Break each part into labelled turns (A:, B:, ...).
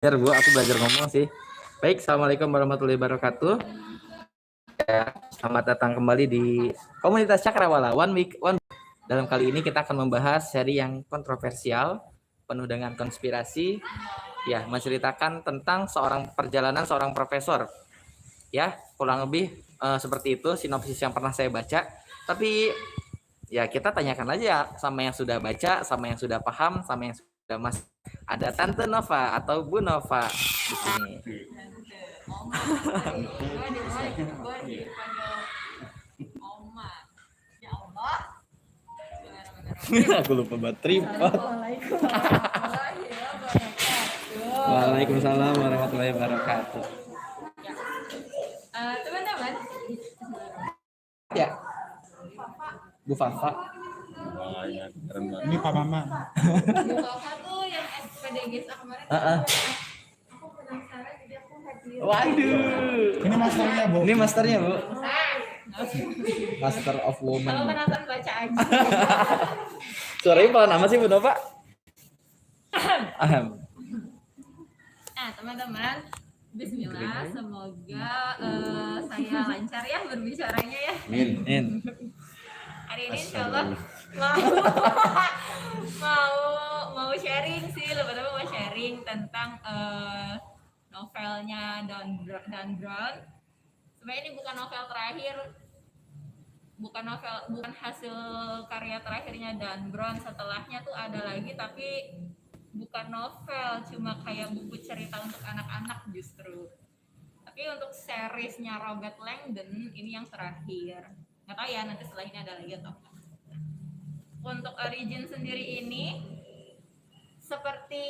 A: Belajar Bu, aku belajar ngomong sih. Baik, Assalamualaikum warahmatullahi wabarakatuh. Selamat datang kembali di komunitas Cakrawala One Week One. Dalam kali ini kita akan membahas seri yang kontroversial, penuh dengan konspirasi, ya, menceritakan tentang perjalanan seorang profesor. Ya, kurang lebih seperti itu sinopsis yang pernah saya baca. Tapi ya kita tanyakan aja sama yang sudah baca, sama yang sudah paham, sama yang sudah masuk. Ada Tante Nova atau Bu Nova di sini. Aku lupa buat tripod. Waalaikumsalam warahmatullahi wabarakatuh.
B: Teman-teman,
A: Ya, Bu Fafa.
C: Ini Pak Mama.
B: Bu Fafa tuh yang SPDG kemarin. Aku penasaran, jadi aku hadir.
A: Waduh.
C: Ini masternya, Bu.
A: Ini masternya, Bu. Master of
B: Kalau
A: Woman.
B: penasaran baca aja.
A: Suaranya pelan amat sih, Bu Nova.
B: Nah, teman-teman, bismillah, semoga saya lancar ya berbicaranya ya.
A: Amin.
B: Hari ini insyaallah mau sharing sih, lebih-lebih mau sharing tentang novelnya Dan Brown. Sebenarnya ini bukan novel terakhir, bukan hasil karya terakhirnya Dan Brown. Setelahnya tuh ada lagi, tapi bukan novel, cuma kayak buku cerita untuk anak-anak justru. Tapi untuk seriesnya Robert Langdon ini yang terakhir. Nggak tahu ya nanti setelah ini ada lagi atau enggak. Untuk origin sendiri ini seperti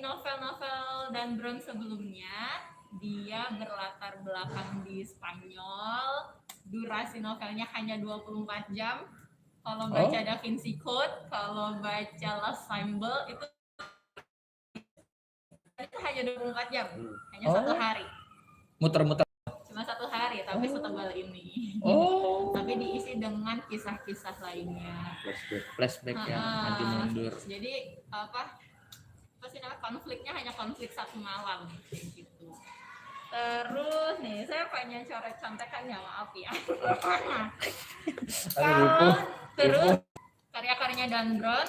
B: novel-novel Dan Brown sebelumnya, dia berlatar belakang di Spanyol. Durasi novelnya hanya 24 jam. Kalau baca Da Vinci Code, kalau baca Last Symbol itu hanya 24 jam, hanya satu hari.
A: Muter-muter.
B: Cuma satu hari, tapi setebal ini. Tapi diisi dengan kisah-kisah lainnya.
A: Flashback ya, maju mundur.
B: Jadi apa sih namanya, konfliknya hanya konflik satu malam gitu. Terus nih saya pengen coret contekannya, maaf ya. Terus karya-karyanya Dan Brown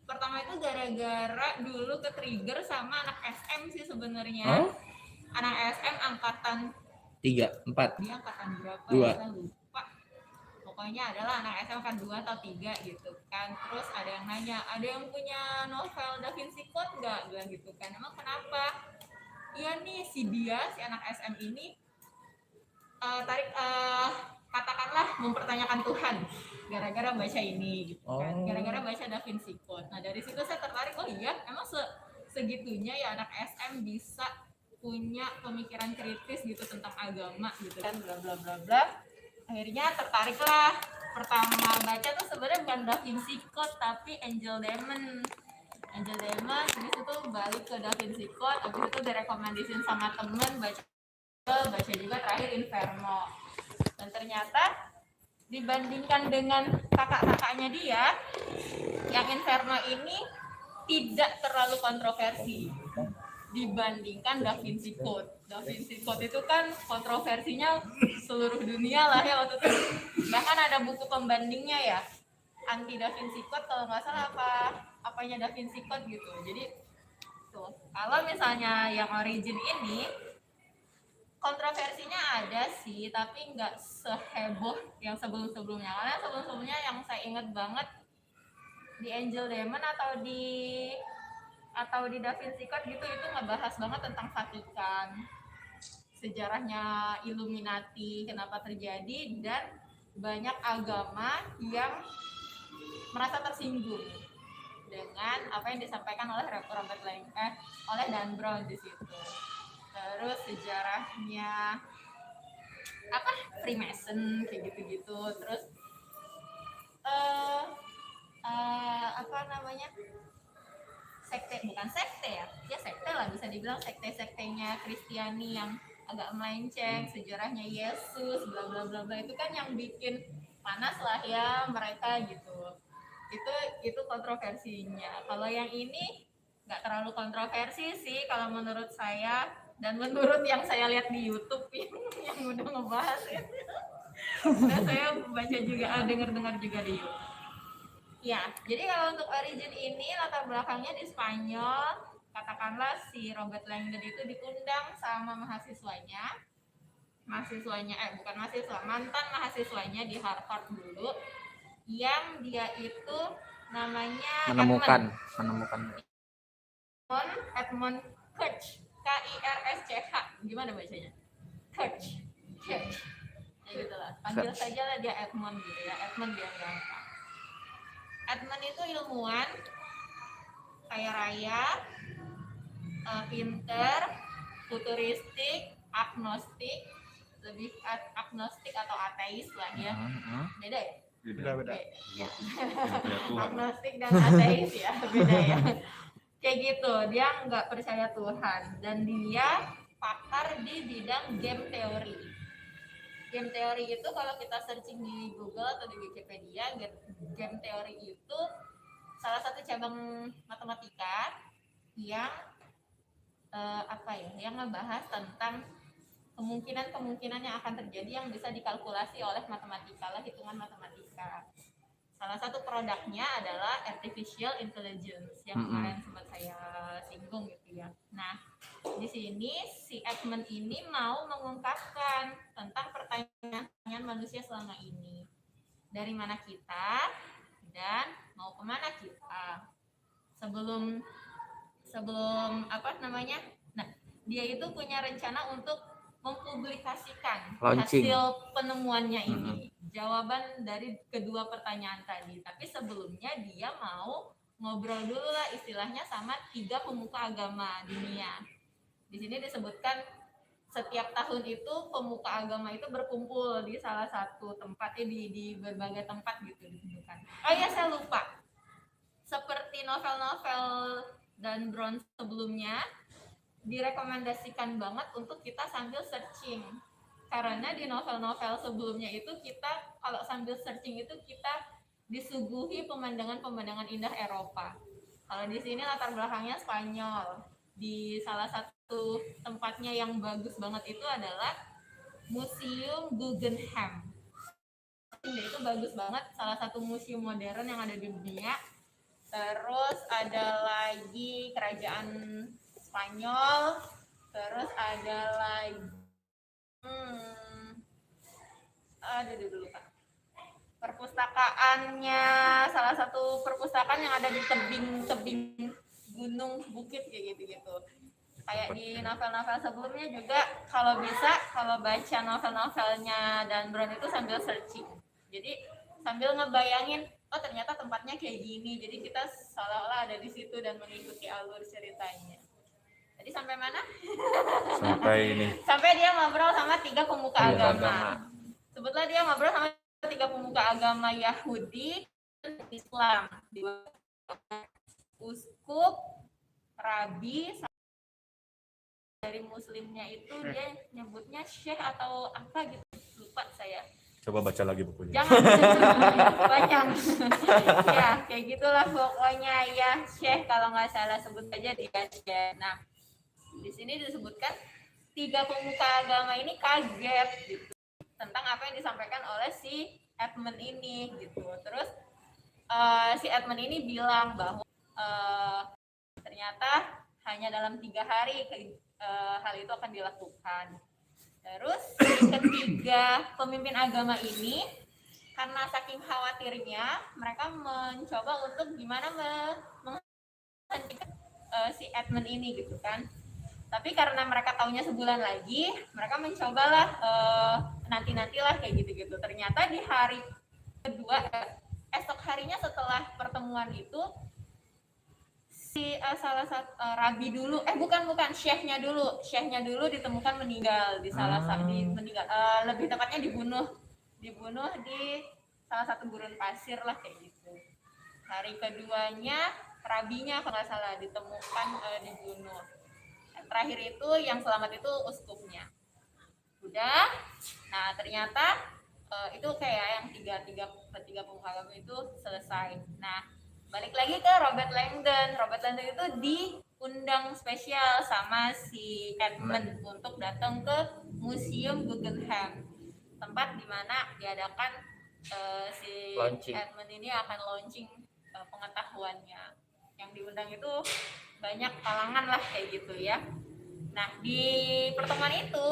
B: pertama itu gara-gara dulu ke trigger sama anak SM sih sebenarnya. Anak SM angkatan
A: 3, 4.
B: Dia angkatan berapa?
A: 2.
B: Ya, saya lupa. Pokoknya adalah anak SM kan 2 atau 3 gitu kan. Terus ada yang nanya, ada yang punya novel Da Vinci Code nggak? Bilang gitu kan. Emang kenapa? Iya nih si anak SM ini katakanlah mempertanyakan Tuhan gara-gara baca ini gitu kan. Gara-gara baca Da Vinci Code. Nah dari situ saya tertarik, oh iya emang segitunya ya anak SM bisa punya pemikiran kritis gitu tentang agama gitu kan, bla bla bla bla. Akhirnya tertariklah. Pertama baca tuh sebenarnya bukan Da Vinci Code tapi Angel Demon. Habis itu balik ke Da Vinci Code, habis itu direkomendasin sama temen baca juga terakhir Inferno. Dan ternyata dibandingkan dengan kakak-kakaknya dia, yang Inferno ini tidak terlalu kontroversi dibandingkan Da Vinci Code. Da Vinci Code itu kan kontroversinya seluruh dunia lah ya waktu itu. Bahkan ada buku pembandingnya ya, anti Da Vinci Code kalau nggak salah apanya Da Vinci Code gitu. Jadi tuh kalau misalnya yang origin ini kontroversinya ada sih, tapi nggak seheboh yang sebelum-sebelumnya. Karena sebelum-sebelumnya yang saya ingat banget di Angel Demon atau di Da Vinci Code gitu, itu ngebahas banget tentang Vatikan, sejarahnya Illuminati, kenapa terjadi, dan banyak agama yang merasa tersinggung dengan apa yang disampaikan oleh oleh Dan Brown di situ. Terus sejarahnya Freemason kayak gitu-gitu. Terus bukan sekte ya sekte lah, bisa dibilang sekte-sektenya Kristiani yang agak melenceng, sejarahnya Yesus bla bla bla bla, itu kan yang bikin panas lah ya mereka gitu. Itu kontroversinya. Kalau yang ini nggak terlalu kontroversi sih kalau menurut saya dan menurut yang saya lihat di YouTube yang udah ngebahas itu. Dan saya baca juga, dengar juga di YouTube. Ya, jadi kalau untuk origin ini latar belakangnya di Spanyol. Katakanlah si Robert Langdon itu diundang sama bukan mahasiswa, mantan mahasiswanya di Harvard dulu, yang dia itu namanya
A: menemukan
B: Edmund Kirsch, Kirsch, gimana bacanya? Kirsch. Ya gitulah, panggil saja lah dia Edmund gitu ya, Edmund biar gampang. Edmund itu ilmuwan, kaya raya, pinter, futuristik, agnostik, lebih agnostik atau ateis lah ya. Beda ya?
C: Beda.
B: Ya. Agnostik dan ateis ya, beda ya. Kayak gitu, dia nggak percaya Tuhan dan dia pakar di bidang game teori. Game teori itu kalau kita searching di Google atau di Wikipedia, game teori itu salah satu cabang matematika yang yang ngebahas tentang kemungkinan yang akan terjadi yang bisa dikalkulasi oleh matematika lah, hitungan matematika. Salah satu produknya adalah artificial intelligence yang kemarin sempat saya singgung gitu ya. Nah, di sini si Edmund ini mau mengungkapkan tentang pertanyaan manusia selama ini. Dari mana kita dan mau kemana kita? Sebelum Nah, dia itu punya rencana untuk mempublikasikan hasil penemuannya ini. Jawaban dari kedua pertanyaan tadi. Tapi sebelumnya dia mau ngobrol dulu lah istilahnya sama 3 pemuka agama dunia. Di sini disebutkan setiap tahun itu pemuka agama itu berkumpul di salah satu tempat, di berbagai tempat gitu disebutkan. Oh iya, saya lupa. Seperti novel-novel Dan Brown sebelumnya, direkomendasikan banget untuk kita sambil searching. Karena di novel-novel sebelumnya itu kita kalau sambil searching itu kita disuguhi pemandangan-pemandangan indah Eropa. Kalau di sini latar belakangnya Spanyol. Di salah satu tempatnya yang bagus banget itu adalah Museum Guggenheim. Itu bagus banget, salah satu museum modern yang ada di dunia. Terus ada lagi kerajaan Spanyol, terus ada lagi dulu Kak. Perpustakaannya, salah satu perpustakaan yang ada di tebing gunung bukit kayak gitu. Kayak di novel-novel sebelumnya juga kalau baca novel-novelnya Dan Brown itu sambil searching. Jadi sambil ngebayangin, oh ternyata tempatnya kayak gini. Jadi kita seolah-olah ada di situ dan mengikuti alur ceritanya. Tadi sampai mana? Sampai dia ngobrol sama 3 pemuka agama. Sebutlah dia ngobrol sama 3 pemuka agama Yahudi dan Islam. Uskup, rabi, dari muslimnya itu dia nyebutnya syekh atau apa gitu, lupa saya.
C: Coba baca lagi bukunya.
B: Jangan panjang. Ya kayak gitulah pokoknya ya, syekh kalau nggak salah sebut aja dia syekh. Nah, di sini disebutkan 3 pemuka agama ini kaget gitu tentang apa yang disampaikan oleh si Edmund ini gitu. Terus si Edmund ini bilang bahwa ternyata hanya dalam 3 hari hal itu akan dilakukan. Terus ketiga pemimpin agama ini karena saking khawatirnya mereka mencoba untuk gimana menghentikan si Edmund ini gitu kan. Tapi karena mereka taunya sebulan lagi, mereka mencobalah nanti-nantilah kayak gitu-gitu. Ternyata di hari kedua, esok harinya setelah pertemuan itu si salah satu rabi dulu, bukan syekhnya dulu ditemukan meninggal di lebih tepatnya dibunuh di salah satu gurun pasir lah kayak gitu. Hari keduanya rabinya kalau nggak salah ditemukan dibunuh. Terakhir itu yang selamat itu uskupnya. Udah, nah ternyata itu kayak yang tiga pemuka agama itu selesai. Nah, balik lagi ke Robert Langdon. Robert Langdon itu undang spesial sama si Edmund untuk datang ke Museum Guggenheim, tempat di mana diadakan si
A: Launching.
B: Edmund ini akan launching pengetahuannya. Yang diundang itu banyak kalangan lah kayak gitu ya. Nah, di pertemuan itu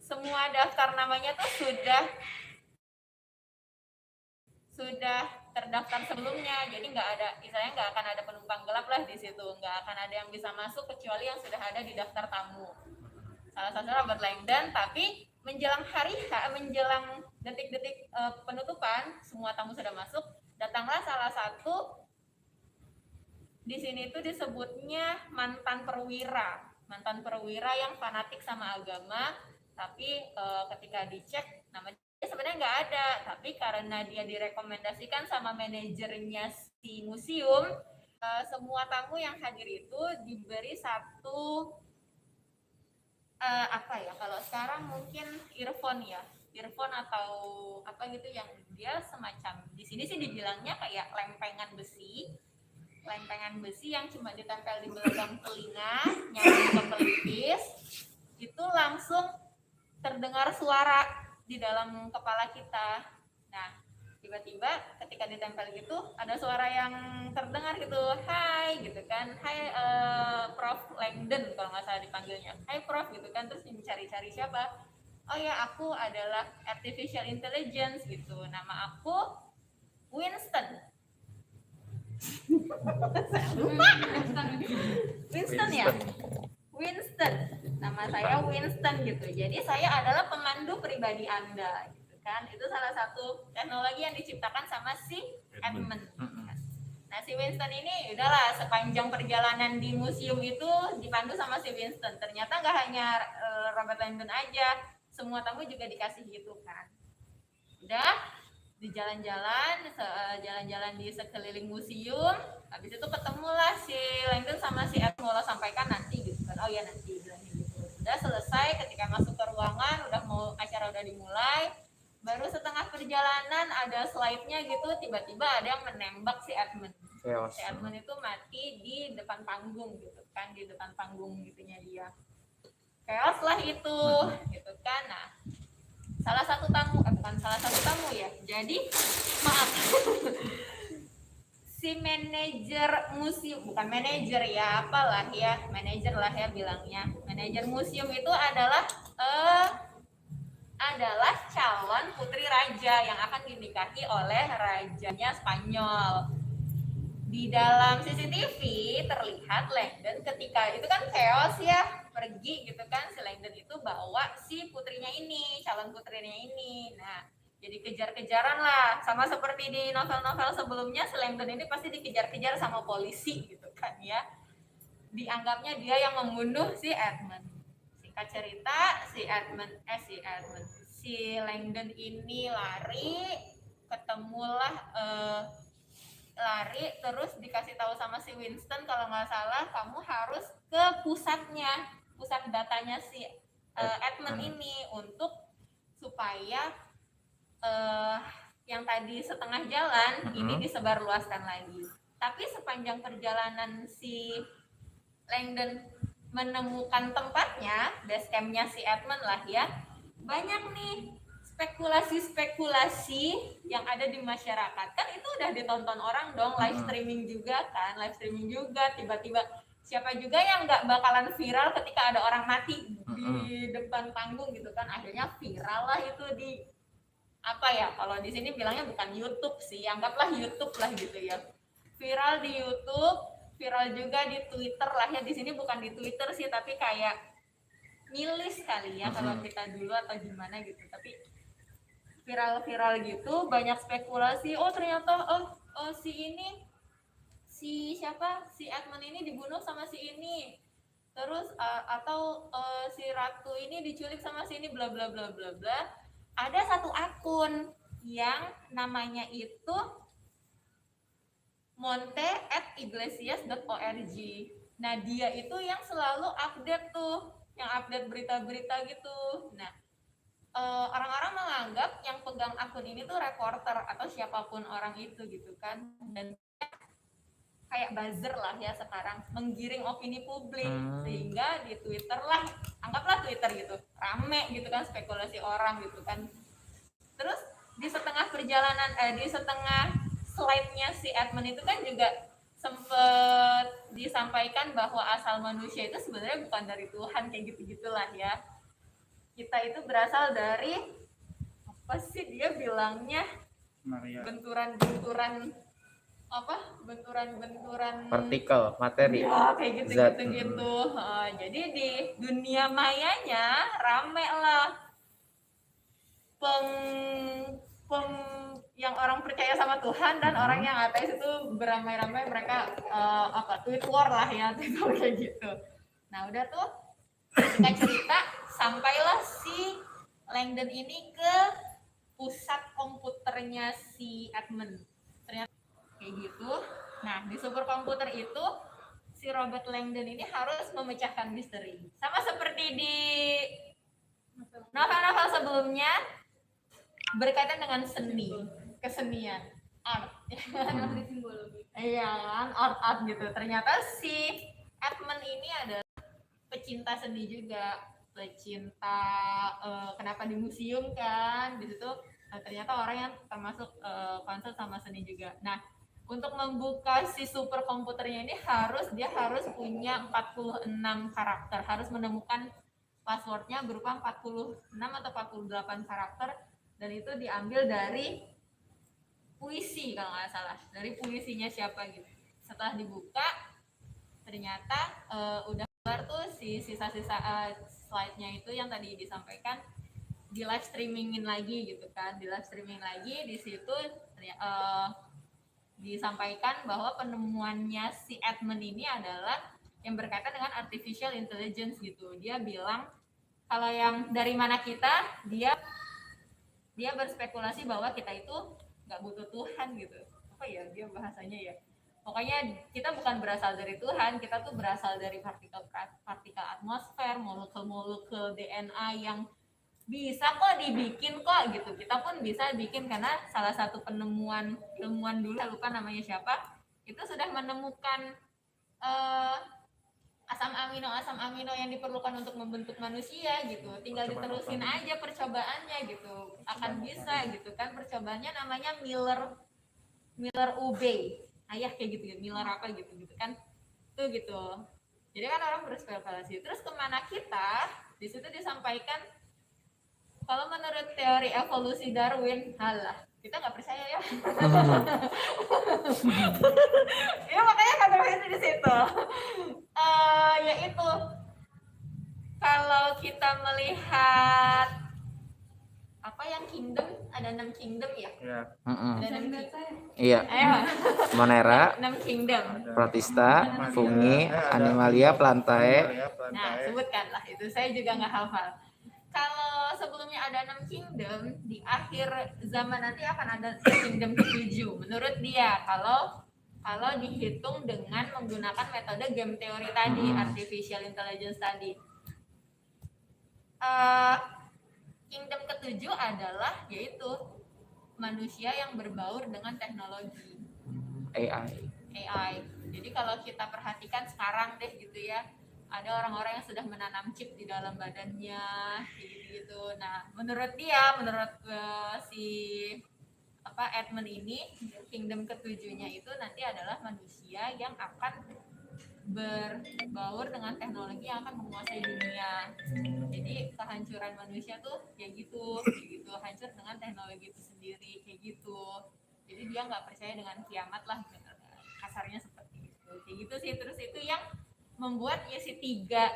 B: semua daftar namanya tuh sudah terdaftar sebelumnya, jadi nggak akan ada penumpang gelap lah di situ, nggak akan ada yang bisa masuk kecuali yang sudah ada di daftar tamu. Salah satunya Robert Langdon, tapi menjelang hari menjelang detik-detik penutupan, semua tamu sudah masuk, datanglah salah satu, di sini tuh disebutnya mantan perwira yang fanatik sama agama, tapi ketika dicek namanya sebenarnya nggak ada, tapi karena dia direkomendasikan sama manajernya si museum, semua tamu yang hadir itu diberi satu apa ya, kalau sekarang mungkin earphone atau apa gitu, yang dia semacam, di sini sih dibilangnya kayak lempengan besi yang cuma ditempel di belakang telinga, nyambung ke pelipis, itu langsung terdengar suara di dalam kepala kita. Nah, tiba-tiba ketika ditempel gitu ada suara yang terdengar gitu, hai gitu kan, hai Prof Langdon kalau nggak salah dipanggilnya, hai Prof gitu kan, terus mencari-cari siapa, oh ya aku adalah artificial intelligence gitu, nama aku Winston. Winston ya, Winston, nama saya Winston gitu. Jadi saya adalah pemandu pribadi Anda gitu kan. Itu salah satu teknologi yang diciptakan sama si Edmund. Nah, si Winston ini udahlah sepanjang perjalanan di museum itu dipandu sama si Winston. Ternyata nggak hanya Robert Langdon aja, semua tamu juga dikasih gitu kan. Udah di jalan-jalan di sekeliling museum, habis itu ketemulah si Langdon sama si Edmund, sampaikan nanti gitu kan. Oh ya nanti bilangnya gitu. Udah selesai, ketika masuk ke ruangan acara udah dimulai, baru setengah perjalanan ada slide-nya gitu, tiba-tiba ada yang menembak si Edmund. Si Edmund itu mati di depan panggung gitu kan, di depan panggung gitunya dia. Chaos lah itu gitu kan. Nah, salah satu tamu ya, jadi maaf si manajer museum, bukan manajer ya, apalah ya, manajer lah ya bilangnya, manajer museum itu adalah calon putri raja yang akan dinikahi oleh rajanya Spanyol. Di dalam CCTV terlihat Langdon ketika itu kan chaos ya, pergi gitu kan, si Langdon itu bawa si putrinya ini, calon putrinya ini. Nah, jadi kejar-kejaran lah, sama seperti di novel-novel sebelumnya, si Langdon ini pasti dikejar-kejar sama polisi gitu kan ya. Dianggapnya dia yang membunuh si Edmund. Singkat cerita, si Langdon ini lari, ketemulah lari, terus dikasih tahu sama si Winston kalau nggak salah kamu harus ke pusat datanya si Edmund ini, untuk supaya yang tadi setengah jalan ini disebarluaskan lagi. Tapi sepanjang perjalanan si Langdon menemukan tempatnya, base campnya si Edmund lah ya, banyak nih spekulasi yang ada di masyarakat. Kan itu udah ditonton orang dong, live streaming juga, tiba-tiba siapa juga yang nggak bakalan viral ketika ada orang mati di depan panggung gitu kan. Akhirnya viral lah itu di apa ya, kalau di sini bilangnya bukan YouTube sih, anggaplah YouTube lah gitu ya. Viral di YouTube, viral juga di Twitter lah ya. Di sini bukan di Twitter sih, tapi kayak milis kali ya kalau kita dulu atau gimana gitu. Tapi viral gitu, banyak spekulasi, oh ternyata si Edmund ini dibunuh sama si ini, terus atau si ratu ini diculik sama si ini, bla bla bla bla bla. Ada satu akun yang namanya itu monte@iglesias.org. Nah, dia itu yang selalu update tuh, yang update berita-berita gitu. Nah, orang-orang menganggap yang pegang akun ini tuh reporter atau siapapun orang itu gitu kan, dan kayak buzzer lah ya sekarang, menggiring opini publik, sehingga di Twitter lah, anggaplah Twitter gitu, rame gitu kan spekulasi orang gitu kan. Terus di setengah perjalanan, di setengah slide-nya si admin itu kan juga sempet disampaikan bahwa asal manusia itu sebenarnya bukan dari Tuhan, kayak gitu-gitulah ya. Kita itu berasal dari, apa sih dia bilangnya, benturan-benturan benturan
A: Partikel, materi.
B: ya kayak
A: Zat.
B: gitu. Jadi di dunia mayanya rame lah peng peng yang orang percaya sama Tuhan dan orang yang ateis itu beramai-ramai mereka tweet war lah ya, kayak gitu. Nah udah tuh singkat cerita sampailah si Langdon ini ke pusat komputernya si admin, ternyata kayak gitu. Nah di superkomputer itu si Robert Langdon ini harus memecahkan misteri, sama seperti di novel-novel sebelumnya berkaitan dengan seni, kesenian, art. Iya kan, art gitu. Ternyata si admin ini adalah pecinta seni juga, pecinta kenapa di museum kan di situ. Ternyata orang yang termasuk concern sama seni juga. Nah, untuk membuka si superkomputernya ini dia harus punya 46 karakter, harus menemukan passwordnya berupa 46 atau 48 karakter, dan itu diambil dari puisi kalau nggak salah, dari puisinya siapa gitu. Setelah dibuka ternyata udah keluar tuh si sisa-sisa slide-nya itu yang tadi disampaikan, di live streamingin lagi gitu kan, di live streaming lagi. Di situ disampaikan bahwa penemuannya si admin ini adalah yang berkaitan dengan artificial intelligence gitu. Dia bilang kalau yang dari mana kita, dia berspekulasi bahwa kita itu nggak butuh Tuhan gitu. Apa ya dia bahasanya ya, pokoknya kita bukan berasal dari Tuhan, kita tuh berasal dari partikel atmosfer, molekul DNA yang bisa kok dibikin kok gitu. Kita pun bisa bikin karena salah satu penemuan ilmuwan dulu, saya lupa namanya siapa, itu sudah menemukan asam amino yang diperlukan untuk membentuk manusia gitu. Tinggal diterusin aja percobaannya gitu, akan bisa gitu kan. Percobaannya namanya Miller UB, ayah kayak gitu ya, Miller apa gitu kan tuh gitu. Jadi kan orang berspekulasi. Terus kemana kita, di situ disampaikan kalau menurut teori evolusi Darwin, halah, kita nggak percaya ya. Ya makanya kata itu di situ. Yaitu kalau kita melihat apa yang kingdom, ada 6 kingdom ya. Ada 6 kingdom.
A: Iya. Monera,
B: 6 kingdom.
A: Protista, Fungi, Animalia, Plantae.
B: Nah, sebutkanlah itu. Saya juga nggak hafal. Kalau sebelumnya ada 6 kingdom, di akhir zaman nanti akan ada kingdom ke-7 menurut dia, kalau dihitung dengan menggunakan metode game teori tadi, artificial intelligence tadi. Kingdom ke-7 adalah yaitu manusia yang berbaur dengan teknologi AI. Jadi kalau kita perhatikan sekarang deh gitu ya, ada orang-orang yang sudah menanam chip di dalam badannya gitu. Nah, menurut si admin ini, kingdom ke-7-nya itu nanti adalah manusia yang akan berbaur dengan teknologi yang akan menguasai dunia. Jadi kehancuran manusia tuh kayak gitu, hancur dengan teknologi itu sendiri kayak gitu. Jadi dia nggak percaya dengan kiamat lah, kasarnya seperti itu. Kayak gitu sih. Terus itu yang membuat ya si tiga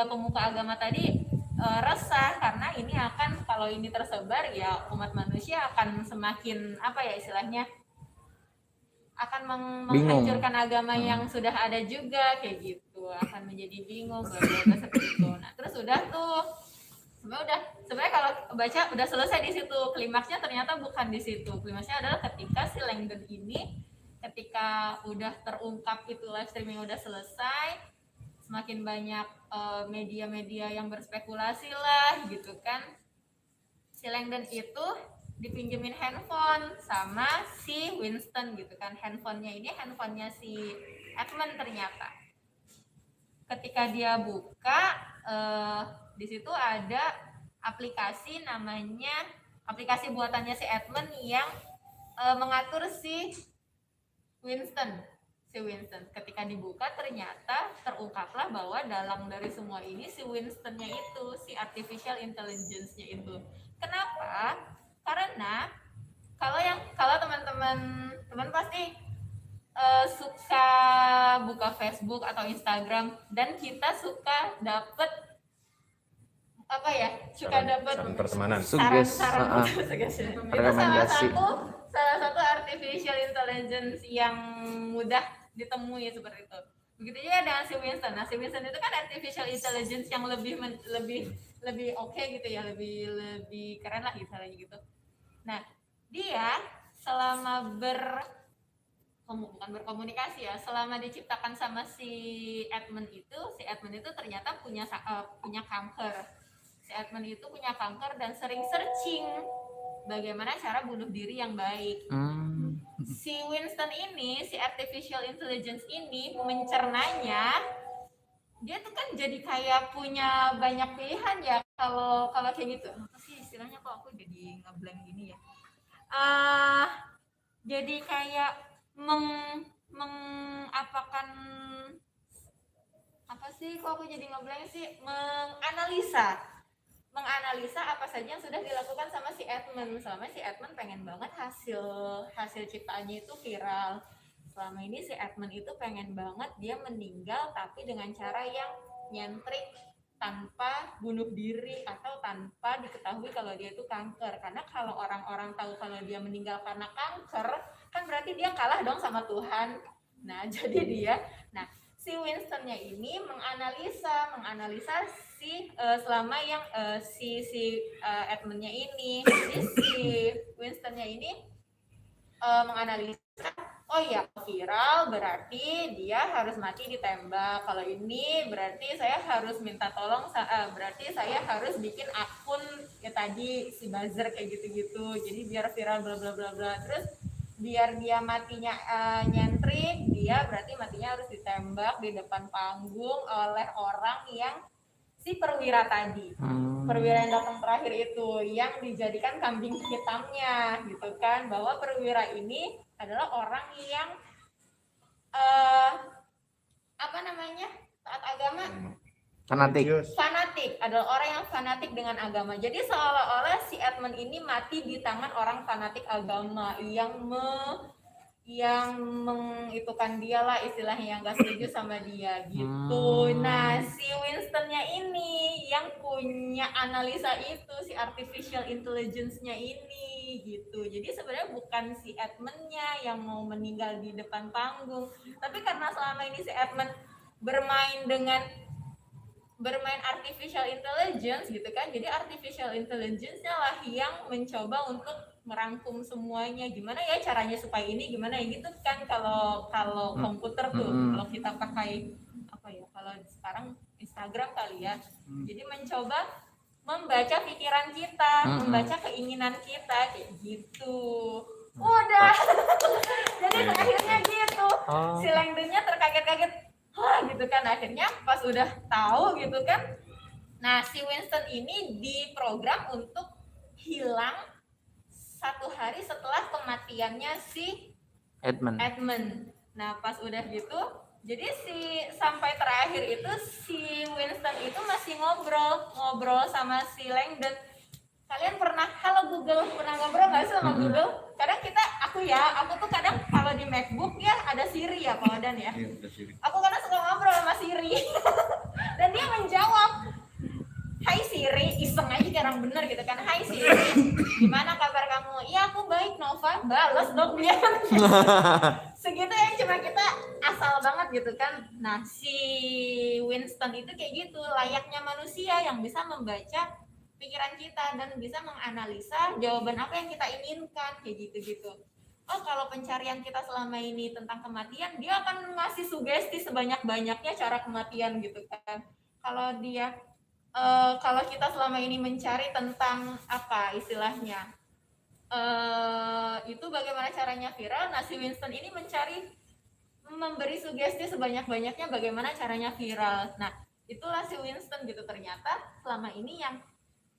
B: pemuka agama tadi resah, karena ini akan, kalau ini tersebar ya umat manusia akan semakin apa ya istilahnya, akan menghancurkan agama yang sudah ada juga kayak gitu, akan menjadi bingung seperti itu. Nah terus udah tuh sebenarnya kalau baca udah selesai di situ. Klimaksnya ternyata bukan di situ. Klimaksnya adalah ketika si Langdon ini, ketika udah terungkap itu, live streaming udah selesai, semakin banyak media-media yang berspekulasi lah gitu kan. Si Langdon itu dipinjemin handphone sama si Winston gitu kan. Handphonenya si Edmund ternyata. Ketika dia buka, di situ ada aplikasi buatannya si Edmund yang mengatur si Winston. Ketika dibuka ternyata terungkaplah bahwa dalam dari semua ini si Winstonnya itu, si artificial intelligence-nya itu. Kenapa? Karena kalau teman-teman pasti suka buka Facebook atau Instagram dan kita suka dapet
C: Saran pertemanan.
B: saran
A: Rekomendasi.
B: itu salah satu artificial intelligence yang mudah ditemui seperti itu. Begitu juga dengan si Winston. Nah, si Winston itu kan artificial intelligence yang lebih oke gitu ya, lebih keren lah misalnya gitu. Nah, dia selama bukan berkomunikasi ya, selama diciptakan sama si Edmund itu ternyata punya kanker. Si Edmund itu punya kanker dan sering searching bagaimana cara bunuh diri yang baik. Si Winston ini, si artificial intelligence ini mencernanya, dia tuh kan jadi kayak punya banyak pilihan ya kalau kayak gitu. Apa sih istilahnya, kok aku jadi ngeblank gini ya? Jadi kayak mengapakan apa sih, kok aku jadi ngeblank sih? Menganalisa apa saja yang sudah dilakukan sama si Edmund. Selama si Edmund pengen banget hasil ciptaannya itu viral. Selama ini si Edmund itu pengen banget dia meninggal tapi dengan cara yang nyentrik, tanpa bunuh diri atau tanpa diketahui kalau dia itu kanker. Karena kalau orang-orang tahu kalau dia meninggal karena kanker, kan berarti dia kalah dong sama Tuhan. Nah, jadi si Winstonnya ini menganalisa selama yang si Edmundnya ini. Jadi si Winstonnya ini menganalisa, oh ya viral berarti dia harus mati ditembak. Kalau ini berarti saya harus minta tolong, berarti saya harus bikin akun ya tadi si buzzer kayak gitu-gitu. Jadi biar viral bla bla bla bla. Terus biar dia matinya nyentrik, dia berarti matinya harus ditembak di depan panggung oleh orang yang si perwira tadi. Perwira yang datang terakhir itu yang dijadikan kambing hitamnya gitu kan, bahwa perwira ini adalah orang yang taat agama, fanatik, adalah orang yang fanatik dengan agama. Jadi seolah-olah si Edmund ini mati di tangan orang fanatik agama yang mengitukan dia lah istilahnya, yang gak setuju sama dia gitu. Nah, si Winstonnya ini yang punya analisa itu, si artificial intelligence-nya ini gitu. Jadi sebenarnya bukan si Edmund-nya yang mau meninggal di depan panggung, tapi karena selama ini si Edmund bermain artificial intelligence gitu kan, jadi artificial intelligence-nya lah yang mencoba untuk merangkum semuanya, gimana ya caranya supaya ini, gimana ya gitu kan. Kalau komputer tuh, kalau kita pakai apa ya, kalau sekarang Instagram kali ya, jadi mencoba membaca pikiran kita, membaca keinginan kita kayak gitu. Udah. Jadi akhirnya gitu, si Langdonnya terkaget-kaget gitu kan. Akhirnya pas udah tahu gitu kan, nah si Winston ini diprogram untuk hilang 1 hari setelah kematiannya si Edmund. Nah pas udah gitu, jadi sampai terakhir itu si Winston itu masih ngobrol sama si Langdon. Kalian pernah pernah ngobrol nggak sih sama Google? Kadang aku tuh kadang kalau di MacBook ya ada Siri ya, Pak Dan ya. Aku kadang suka ngobrol sama Siri dan dia menjawab, "Hai Siri," iseng aja kayak orang bener gitu kan. "Hai Siri, gimana kabar kamu?" "Iya aku baik Nova." Balas dong dia. Segitu ya, cuma kita asal banget gitu kan. Nah si Winston itu kayak gitu, layaknya manusia yang bisa membaca pikiran kita dan bisa menganalisa jawaban apa yang kita inginkan kayak gitu-gitu. Oh kalau pencarian kita selama ini tentang kematian, dia akan ngasih sugesti sebanyak-banyaknya cara kematian gitu kan. Kalau kita selama ini mencari tentang apa istilahnya, itu bagaimana caranya viral. Nah, si Winston ini memberi sugesti sebanyak-banyaknya bagaimana caranya viral. Nah, itulah si Winston gitu. Ternyata selama ini yang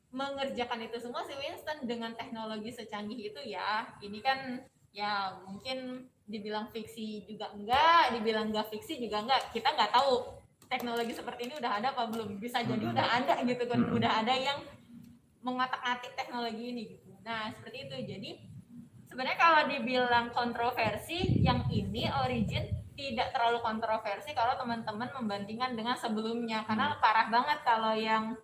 B: mengerjakan itu semua si Winston dengan teknologi secanggih itu ya. Ini kan ya mungkin dibilang fiksi juga enggak, dibilang enggak fiksi juga enggak. Kita nggak tahu teknologi seperti ini udah ada apa belum. Bisa jadi udah ada gitu kan. Udah ada yang mengatik-atik teknologi ini gitu. Nah, seperti itu. Jadi sebenarnya kalau dibilang kontroversi, yang ini Origin tidak terlalu kontroversi kalau teman-teman membandingkan dengan sebelumnya, karena parah banget kalau yang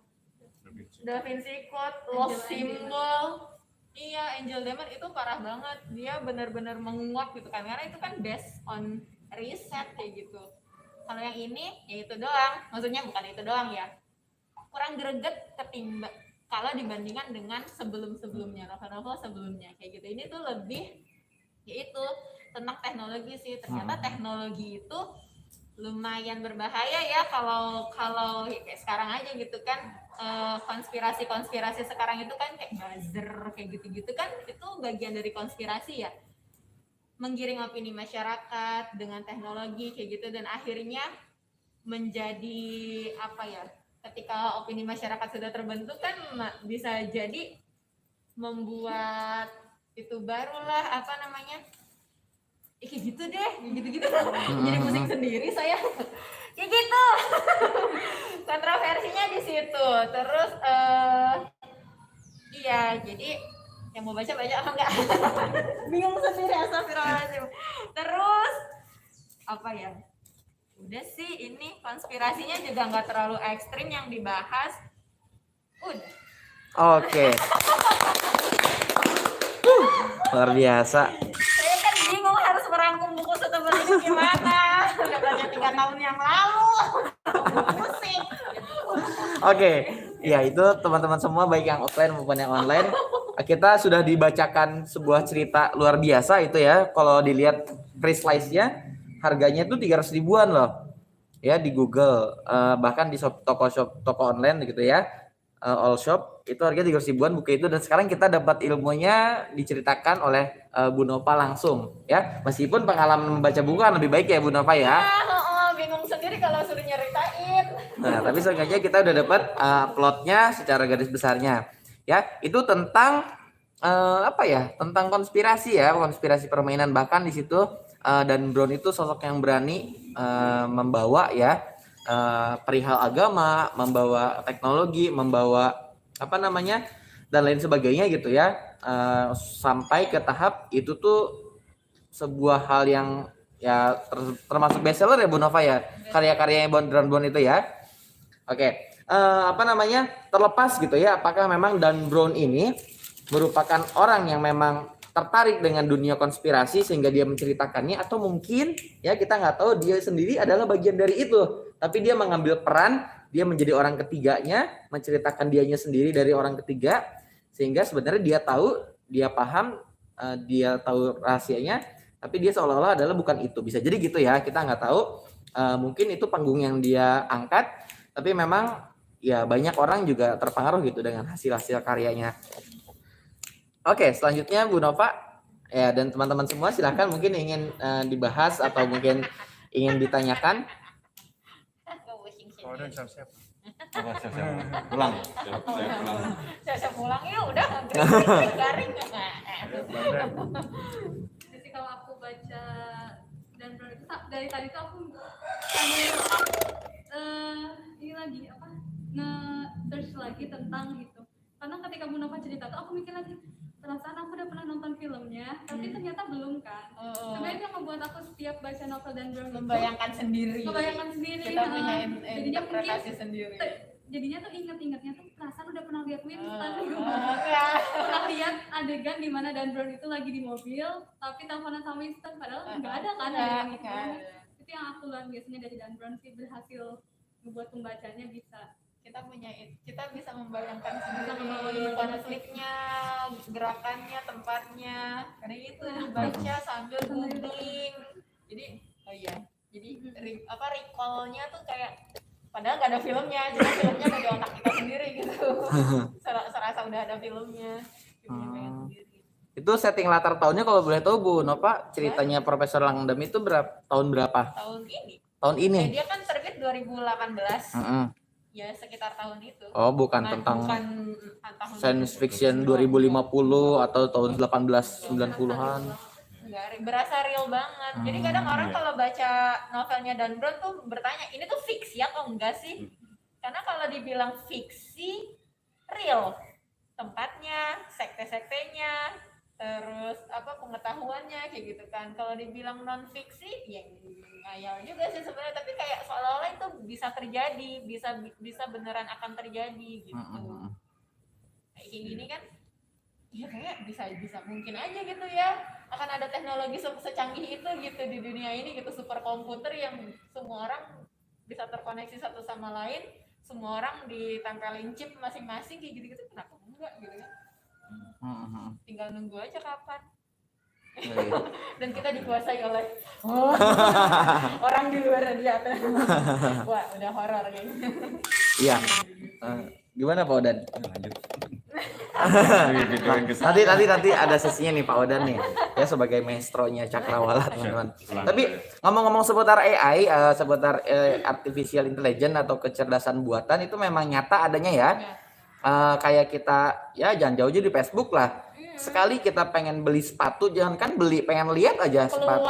B: Da Vinci Code, Lost Symbol, iya Angel Demon itu parah banget. Dia benar-benar menguap gitu kan, karena itu kan based on riset kayak gitu. Kalau yang ini ya itu doang, maksudnya bukan itu doang ya, kurang greget ketimbang kalau dibandingkan dengan sebelum-sebelumnya, novel-novel sebelumnya kayak gitu. Ini tuh lebih yaitu tentang teknologi sih. Ternyata teknologi itu lumayan berbahaya ya kalau kayak sekarang aja gitu kan. Konspirasi sekarang itu kan kayak buzzer kayak gitu-gitu kan, itu bagian dari konspirasi ya, menggiring opini masyarakat dengan teknologi kayak gitu, dan akhirnya menjadi apa ya, ketika opini masyarakat sudah terbentuk kan bisa jadi membuat itu barulah apa namanya, kayak gitu deh, gitu-gitu jadi pusing sendiri saya kayak gitu. Kontroversinya di situ. Terus iya, jadi yang mau baca apa enggak? Bingung sendiri, astagfirullahaladzim. Terus apa ya, udah sih, ini konspirasinya juga nggak terlalu ekstrim yang dibahas. Udah.
A: Oke. Luar biasa.
B: Saya kan bingung harus merangkum buku setebal ini gimana. Udah baca 3 tahun yang lalu. Pusing.
A: Oke, ya itu teman-teman semua baik yang offline maupun yang online, kita sudah dibacakan sebuah cerita luar biasa itu ya. Kalau dilihat free slice-nya harganya itu 300 ribuan loh. Ya di Google, bahkan di toko online gitu ya. All shop itu harganya 300 ribuan buku itu, dan sekarang kita dapat ilmunya diceritakan oleh Bu Nova langsung ya. Meskipun pengalaman membaca buku kan lebih baik ya Bu Nova ya.
B: Bingung sendiri kalau suruh nyeritain.
A: Nah, tapi seenggaknya kita udah dapat plotnya secara garis besarnya. Ya, itu tentang apa ya? Tentang konspirasi ya, konspirasi permainan, bahkan di situ Dan Brown itu sosok yang berani membawa ya perihal agama, membawa teknologi, membawa apa namanya dan lain sebagainya gitu ya, sampai ke tahap itu tuh sebuah hal yang ya termasuk bestseller ya Bu Nova ya, karya-karyanya Dan Brown itu ya. Oke, apa namanya, terlepas gitu ya, apakah memang Dan Brown ini merupakan orang yang memang tertarik dengan dunia konspirasi sehingga dia menceritakannya, atau mungkin ya kita nggak tahu dia sendiri adalah bagian dari itu, tapi dia mengambil peran, dia menjadi orang ketiganya, menceritakan dianya sendiri dari orang ketiga, sehingga sebenarnya dia tahu, dia paham, dia tahu rahasianya, tapi dia seolah-olah adalah bukan itu. Bisa jadi gitu ya, kita nggak tahu. Mungkin itu panggung yang dia angkat, tapi memang ya banyak orang juga terpengaruh gitu dengan hasil-hasil karyanya. Oke, selanjutnya Bu Nova ya, dan teman-teman semua silahkan mungkin ingin dibahas atau mungkin ingin ditanyakan.
C: Oh, dan siap-siap.
A: Pulang.
B: Siap pulang ya udah garing.
D: Jadi kalau aku baca Dan Brown itu dari tadi tuh aku ini lagi apa nge-search lagi tentang itu, karena ketika Bu Nova cerita tuh aku mikir lagi, perasaan aku udah pernah nonton filmnya tapi ternyata belum kan. Sebenarnya itu yang membuat aku setiap baca novel Dan Brown
B: Membayangkan sendiri.
D: Kita
B: punya
D: jadinya
B: interpretasi
D: mungkin
B: sendiri.
D: jadinya tuh inget-ingetnya tuh perasaan udah pernah lihat Winston pernah lihat adegan di mana Dan Brown itu lagi di mobil tapi teleponan sama Winston, padahal nggak ada kan adegan itu. Itu yang aku lihat biasanya dari Dan Brown sih, berhasil membuat pembacanya
B: kita bisa membayangkan sendiri konfliknya, gerakannya, tempatnya, karena itu dibaca sambil googling. Jadi recall-nya tuh kayak padahal nggak ada filmnya, jadi filmnya ada di otak kita sendiri gitu. Serasa udah ada filmnya, sendiri.
A: Itu setting latar tahunnya kalau boleh tahu Bu Nova, ceritanya Profesor Langdam itu tahun berapa?
B: Tahun ini.
A: Tahun ini.
B: Dia kan terbit 2018.
A: Mm-mm.
B: Ya sekitar tahun itu.
A: Oh, bukan tentang
B: tahun
A: science fiction 2050 atau tahun 1890-an.
B: Enggak, berasa real banget. Jadi kadang orang kalau baca novelnya Dan Brown tuh bertanya, ini tuh fiksi atau enggak sih? Karena kalau dibilang fiksi, real. Tempatnya, sekte-sektenya, terus pengetahuannya kayak gitu kan. Kalau dibilang non fiksi, ya ngayal juga sih sebenarnya, tapi kayak seolah-olah itu bisa terjadi, bisa beneran akan terjadi gitu. Kayak gini kan, ya kayak bisa mungkin aja gitu ya, akan ada teknologi secanggih itu gitu di dunia ini gitu, superkomputer yang semua orang bisa terkoneksi satu sama lain, semua orang ditempelin chip masing-masing kayak gitu-gitu, kenapa enggak gitu kan? Tinggal nunggu aja kapan. Dan kita dikuasai oleh orang di luar radiator. Wah, udah horor kayaknya.
A: Iya. Gimana Pak Odan?
C: Lanjut.
A: Nanti ada sesinya nih Pak Odan nih. Ya sebagai maestronya Cakrawala teman-teman. Tapi ngomong-ngomong seputar AI, seputar artificial intelligence atau kecerdasan buatan itu memang nyata adanya ya. Kayak kita ya jangan jauh di Facebook lah. Sekali kita pengen beli sepatu, jangan kan beli, pengen lihat aja sepatu.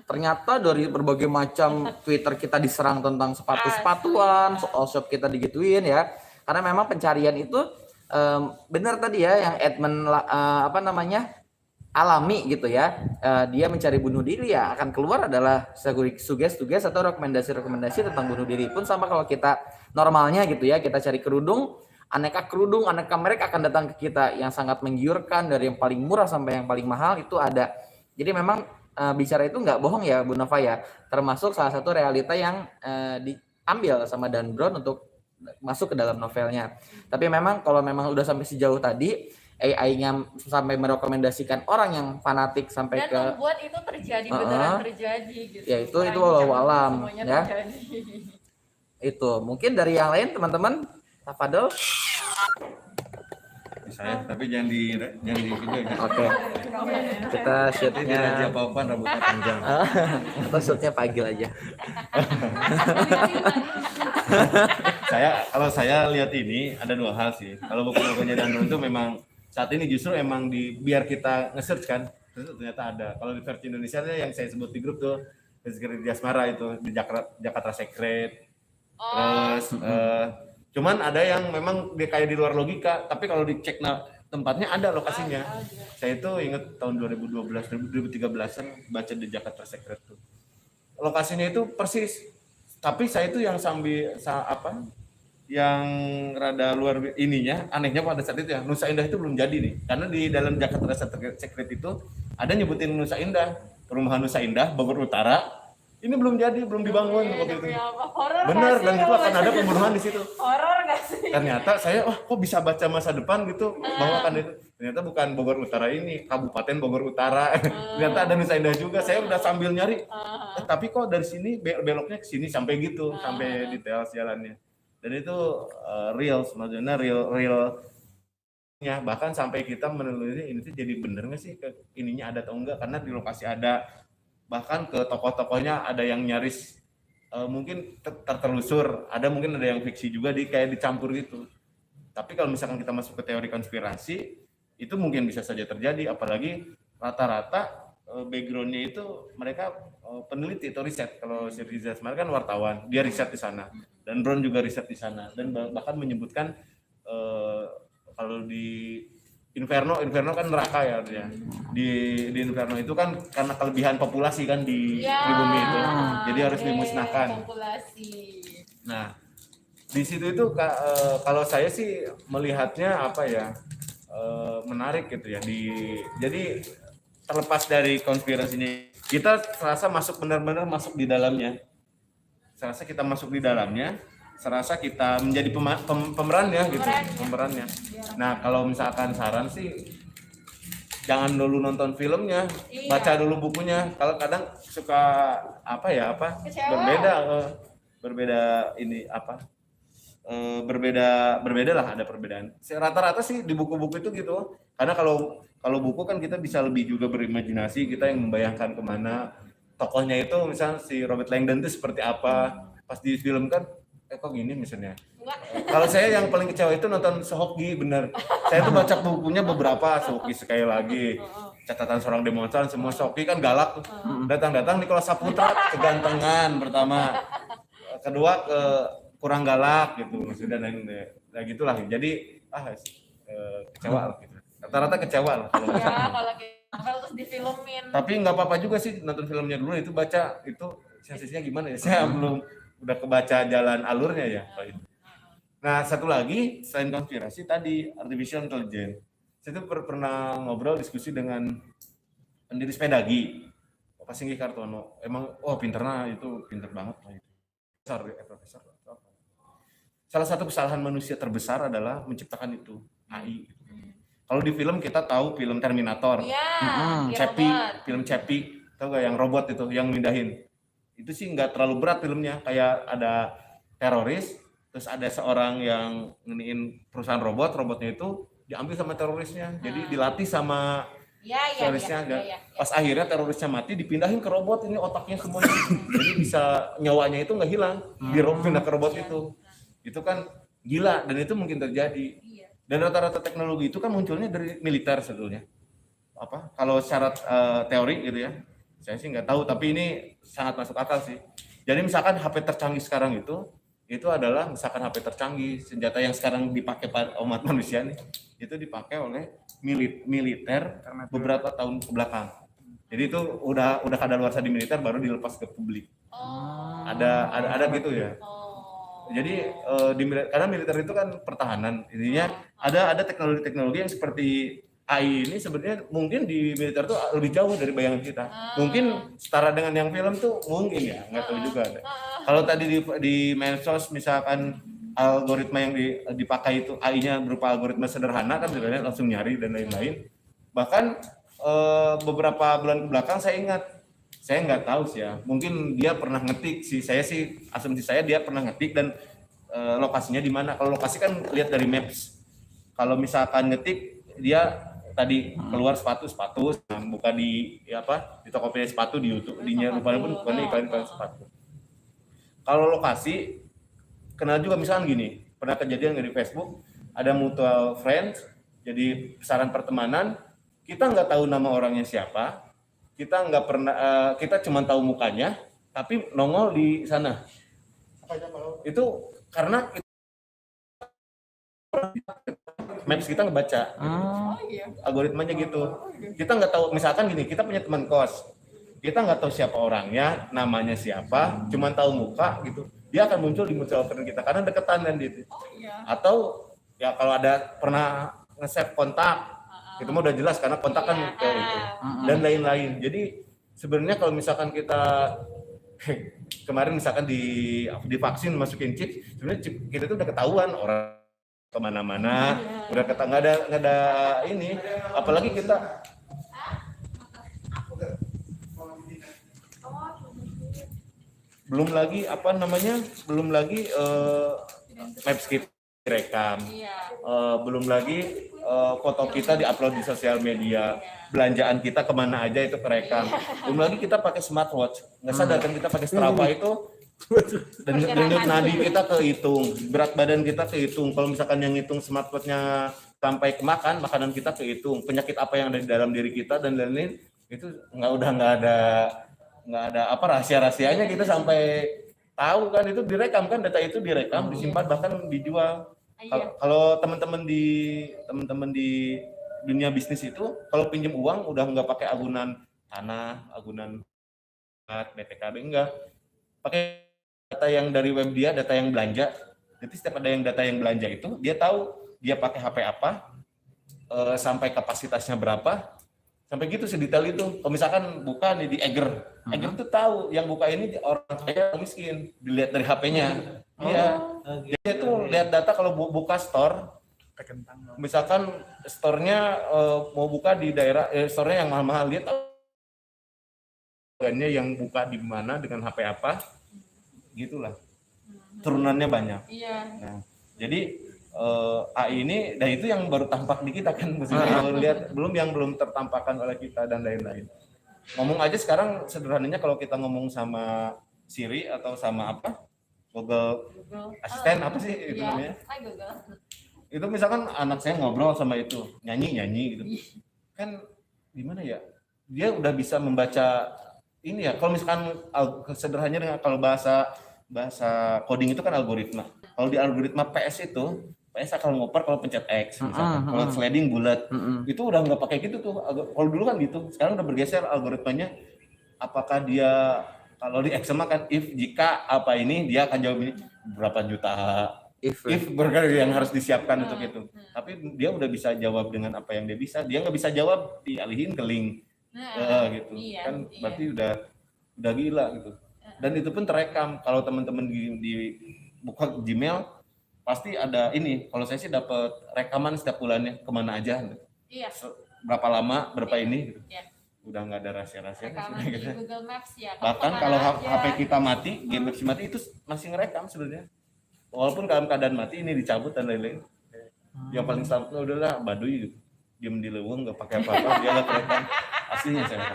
A: Ternyata dari berbagai macam Twitter kita diserang tentang sepatu-sepatuan, soal shop kita digituin ya. Karena memang pencarian itu benar tadi ya yang Edmund alami gitu ya. Dia mencari bunuh diri ya, akan keluar adalah suges atau rekomendasi tentang bunuh diri. Pun sama kalau kita normalnya gitu ya, kita cari kerudung, aneka merek akan datang ke kita yang sangat menggiurkan, dari yang paling murah sampai yang paling mahal itu ada. Jadi memang bicara itu nggak bohong ya Bu Nova ya, termasuk salah satu realita yang diambil sama Dan Brown untuk masuk ke dalam novelnya. Tapi memang kalau memang udah sampai sejauh tadi, AI-nya sampai merekomendasikan orang yang fanatik sampai
B: dan membuat itu terjadi, beneran terjadi gitu.
A: Ya itu wallahu alam ya. Itu mungkin dari yang lain teman-teman. Tafadol.
C: Saya tapi jangan di video ya.
A: Oke. Kita shootnya
C: Raja Papan rambutnya panjang.
A: Atau shootnya pagi aja.
C: Kalau saya lihat ini ada dua hal sih. Kalau buku-bukunya Dan Brown itu memang saat ini justru emang biar kita nge-search kan. Terus ternyata ada. Kalau di versi Indonesia yang saya sebut di grup tuh Secret di Asmara itu di Jakarta Secret. Terus cuman ada yang memang dia kayak di luar logika, tapi kalau dicek tempatnya ada lokasinya. Saya itu ingat tahun 2012-2013an baca di Jakarta Secret tuh. Lokasinya itu persis. Tapi saya itu yang yang rada luar ininya, anehnya pada saat itu ya, Nusa Indah itu belum jadi nih. Karena di dalam Jakarta Secret itu ada nyebutin Nusa Indah, perumahan Nusa Indah, Bogor Utara. Ini belum jadi, belum dibangun waktu itu. Benar, dan itu akan ada pembunuhan di situ.
B: Horor nggak sih?
C: Ternyata saya, kok bisa baca masa depan gitu, bawakan itu. Ternyata bukan Bogor Utara ini, Kabupaten Bogor Utara. Ternyata ada Nusa Indah juga. Saya udah sambil nyari. Tapi kok dari sini beloknya ke sini sampai gitu, sampai detail jalannya. Dan itu real, sebenarnya realnya. Bahkan sampai kita meneliti ini tuh jadi bener nggak sih ininya ada atau enggak? Karena di lokasi ada. Bahkan ke tokoh-tokohnya ada yang nyaris mungkin tertelusur, mungkin ada yang fiksi juga kayak dicampur gitu. Tapi kalau misalkan kita masuk ke teori konspirasi, itu mungkin bisa saja terjadi, apalagi rata-rata background-nya itu mereka peneliti atau riset. Kalau si Riza Asmar kan wartawan, dia riset di sana, dan Brown juga riset di sana, dan bahkan menyebutkan kalau di Inferno kan neraka ya artinya. Di Inferno itu kan karena kelebihan populasi kan di bumi itu. Jadi harus dimusnahkan.
B: Populasi.
C: Nah, di situ itu kalau saya sih melihatnya menarik gitu ya. Jadi terlepas dari konspirasinya, kita serasa benar-benar masuk di dalamnya. Serasa kita masuk di dalamnya. Serasa kita menjadi pemerannya gitu, pemerannya. Nah, kalau misalkan saran sih jangan dulu nonton filmnya, baca dulu bukunya. Kalau kadang suka berbeda ini berbeda lah, ada perbedaan. Rata-rata sih di buku-buku itu gitu. Karena kalau buku kan kita bisa lebih juga berimajinasi, kita yang membayangkan kemana tokohnya itu, misalnya si Robert Langdon itu seperti apa, pas di film kan, kok gini misalnya. Kalau saya yang paling kecewa itu nonton Sohoki, bener. Saya tuh baca bukunya beberapa, Sohoki sekali lagi, catatan seorang demonstran, semua Sohoki kan galak. Datang-datang Nicholas Saputra kegantengan pertama, kedua kurang galak gitu, maksudnya dan gitulah. Jadi kecewa lah gitu. Rata-rata kecewa lah kalau
B: Ya, kalau kita terus difilmin.
C: tapi nggak apa-apa juga sih nonton filmnya dulu, itu baca itu sensasinya gimana ya, saya belum udah kebaca jalan alurnya ya. Nah satu lagi selain konspirasi tadi artificial intelligence, saya tuh pernah ngobrol diskusi dengan pendiri Sepedagi Pak Singgi Kartono. Emang pinter banget lah itu. Profesor. Salah satu kesalahan manusia terbesar adalah menciptakan itu AI. Kalau di film kita tahu film Terminator, film Chappie, tahu gak yang robot itu yang mindahin. Itu sih nggak terlalu berat filmnya, kayak ada teroris, terus ada seorang yang nginiin perusahaan robotnya itu diambil sama terorisnya, jadi dilatih sama terorisnya. Pas akhirnya terorisnya mati, dipindahin ke robot, ini otaknya semuanya, jadi bisa nyawanya itu nggak hilang, pindah ke robot itu kan gila, dan itu mungkin terjadi. Dan rata-rata teknologi itu kan munculnya dari militer sebetulnya. Kalau syarat teori gitu ya, saya sih nggak tahu, tapi ini sangat masuk akal sih. Jadi misalkan HP tercanggih sekarang itu adalah misalkan HP tercanggih, senjata yang sekarang dipakai umat manusia nih, itu dipakai oleh militer beberapa tahun ke belakang. Jadi itu udah kadaluarsa di militer, baru dilepas ke publik. Ada gitu ya. Jadi karena militer itu kan pertahanan, intinya ada teknologi-teknologi yang seperti AI ini sebenarnya mungkin di militer tuh lebih jauh dari bayangan kita. Mungkin setara dengan yang film tuh mungkin ya, nggak tahu juga ada. Kalau tadi di medsos misalkan algoritma yang dipakai itu AI-nya berupa algoritma sederhana kan sebenarnya langsung nyari dan lain-lain. Bahkan beberapa bulan ke belakang saya ingat, saya nggak tahu sih ya, mungkin dia pernah ngetik sih, asumsi saya dia pernah ngetik dan lokasinya di mana. Kalau lokasi kan lihat dari maps. Kalau misalkan ngetik dia tadi keluar sepatu, buka di Tokopedia sepatu, di YouTube, di rupanya pun bukan iklan sepatu. Kalau lokasi kenal juga, misalkan gini, pernah kejadian dari Facebook, ada mutual friends, jadi besaran pertemanan, kita nggak tahu nama orangnya siapa, kita nggak pernah, kita cuma tahu mukanya, tapi nongol di sana. Itu karena maps kita ngebaca, algoritmanya gitu. Kita nggak tahu, misalkan gini, kita punya teman kos, kita nggak tahu siapa orangnya, namanya siapa, cuma tahu muka gitu. Dia akan muncul di mutual friend kita karena deketan kan gitu. Atau ya kalau ada pernah nge-save kontak, itu mah udah jelas karena kontak kan kayak itu dan lain-lain. Jadi sebenarnya kalau misalkan kita kemarin misalkan di vaksin masukin chip, sebenarnya chip kita itu udah ketahuan orang kemana-mana, udah nggak ada ini, apalagi kita belum lagi maps kita direkam, belum lagi foto kita diupload di sosial media, belanjaan kita kemana aja itu kerekam, belum lagi kita pakai smartwatch, nggak sadar kan kita pakai Strava itu, dan denyut nadi kita kehitung, berat badan kita kehitung, kalau misalkan yang ngitung smartwatchnya sampai kemakan, makanan kita kehitung, penyakit apa yang ada di dalam diri kita dan lain-lain, itu nggak ada rahasia-rahasianya, kita sampai tahu kan, itu direkam kan, data itu direkam, disimpan, bahkan dijual. Kalau teman-teman di dunia bisnis itu, kalau pinjam uang udah nggak pakai agunan tanah, agunan BPKB, enggak, pakai data yang dari web dia, data yang belanja. Jadi setiap ada yang data yang belanja itu, dia tahu dia pakai HP apa, sampai kapasitasnya berapa, sampai gitu sedetail itu. Kalau misalkan buka nih di Eger tuh tahu yang buka ini orang kaya atau miskin, dilihat dari HP-nya. Iya. Dia tuh lihat data kalau buka store, misalkan store-nya mau buka di daerah, store-nya yang mahal-mahal, dia tahu yang buka di mana dengan HP apa, gitulah. Turunannya banyak.
B: Iya.
C: Nah, Jadi AI ini, dan itu yang baru tampak di kita kan, maksudnya kalau lihat belum tertampakkan oleh kita dan lain-lain. Ngomong aja sekarang sederhananya kalau kita ngomong sama Siri atau sama apa Google Assistant apa sih itu
B: Iya.
C: namanya?
B: Hai Google.
C: Itu misalkan anak saya ngobrol sama itu nyanyi gitu, kan gimana ya? Dia udah bisa membaca ini ya. Kalau misalkan sederhananya dengan kalau bahasa coding itu kan algoritma. Kalau di algoritma PS itu PS akan ngoper kalau pencet X misalkan. Kalau sliding bulat. Itu udah nggak pakai gitu tuh. Kalau dulu kan gitu. Sekarang udah bergeser algoritmanya. Apakah dia kalau di Excel kan if jika apa ini dia akan jawab ini berapa juta if burger yang harus disiapkan untuk itu. Tapi dia udah bisa jawab dengan apa yang dia bisa. Dia nggak bisa jawab dialihin ke link. Gitu.
B: Iya,
C: Kan berarti udah gila gitu. Dan itu pun terekam. Kalau teman-teman di buka Gmail pasti ada ini. Kalau saya sih dapat rekaman setiap bulannya kemana aja.
B: Iya.
C: Berapa lama, berapa ini gitu.
B: Iya.
C: Udah nggak ada rahasia-rahasia
B: Rekaman di Google Maps ya.
C: Bahkan kalau HP kita mati, game Maps mati itu masih ngerekam sebenarnya. Walaupun dalam keadaan mati ini dicabut dan lain-lain. Yang paling selamat udahlah Baduy gitu. Diem di leweng nggak pakai apa-apa dia nggak terekam. Aslinya saya.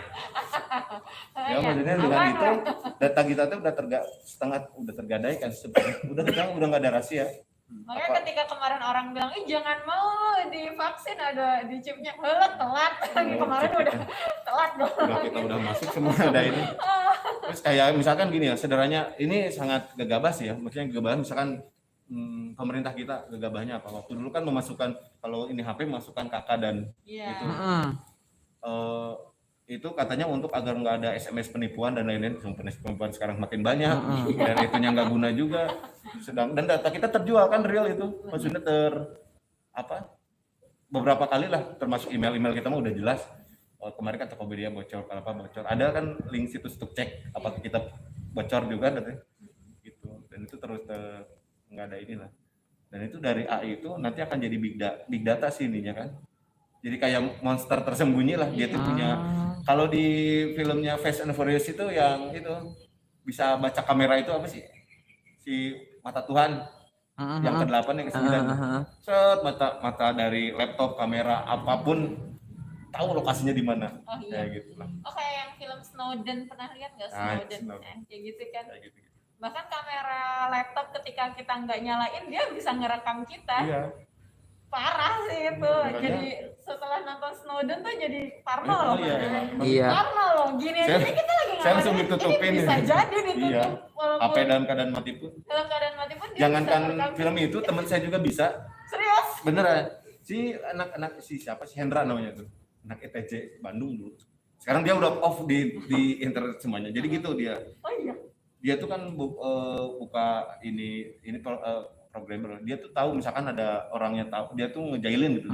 C: Ya maksudnya dengan itu data kita tuh udah tergadaikan sebenarnya. Udah nggak ada rahasia.
B: Makanya ketika kemarin orang bilang, jangan mau divaksin ada di chipnya, telat. Kemarin udah telat dong.
C: Udah masuk semua ada ini. Terus kayak misalkan gini ya, sederhananya ini sangat gegabah sih ya. Maksudnya gegabah misalkan pemerintah kita gegabahnya apa? Waktu dulu kan memasukkan kalau ini HP masukkan KK dan itu. Itu katanya untuk agar nggak ada SMS penipuan dan lain-lain. Penipuan sekarang makin banyak dan itunya nggak guna juga. Dan data kita terjual kan real itu, maksudnya beberapa kali lah, termasuk email kita mah udah jelas. Kemarin kan Tokopedia bocor, bocor. Ada kan link situs untuk cek apakah kita bocor juga gitu. Dan itu terus nggak ada inilah. Dan itu dari AI itu nanti akan jadi big data sih ininya kan. Jadi kayak monster tersembunyi lah dia tuh punya. Kalau di filmnya Fast and Furious itu yang itu bisa baca kamera itu apa sih? Si mata Tuhan yang ke-8 yang ke-9. Set mata dari laptop, kamera apapun tahu lokasinya di mana.
B: Oh iya.
C: Kayak gitu lah.
B: Kayak yang film Snowden, pernah lihat nggak Snowden? Kayak gitu kan.
C: Kayak gitu.
B: Bahkan kamera laptop ketika kita nggak nyalain dia bisa ngerekam kita.
C: Iya.
B: Parah sih itu. Jadi setelah nonton Snowden tuh jadi parno loh.
A: Iya.
B: Parno loh. Gini aja kita lagi
C: saya langsung ditutupin.
B: Ini bisa jadi ditutup.
C: Iya.
B: Walaupun
C: HP dalam keadaan mati pun.
B: Dalam keadaan mati pun dia
C: Jangankan
B: bisa merekam.
C: film itu, teman saya juga bisa.
B: Serius?
C: Beneran. Si anak siapa sih Hendra namanya tuh. Anak ETJ Bandung dulu. Sekarang dia udah off di internet semuanya. Jadi gitu dia.
B: Oh iya.
C: Dia tuh kan buka ini programmer. Dia tuh tahu misalkan ada orangnya tahu, dia tuh ngejailin gitu.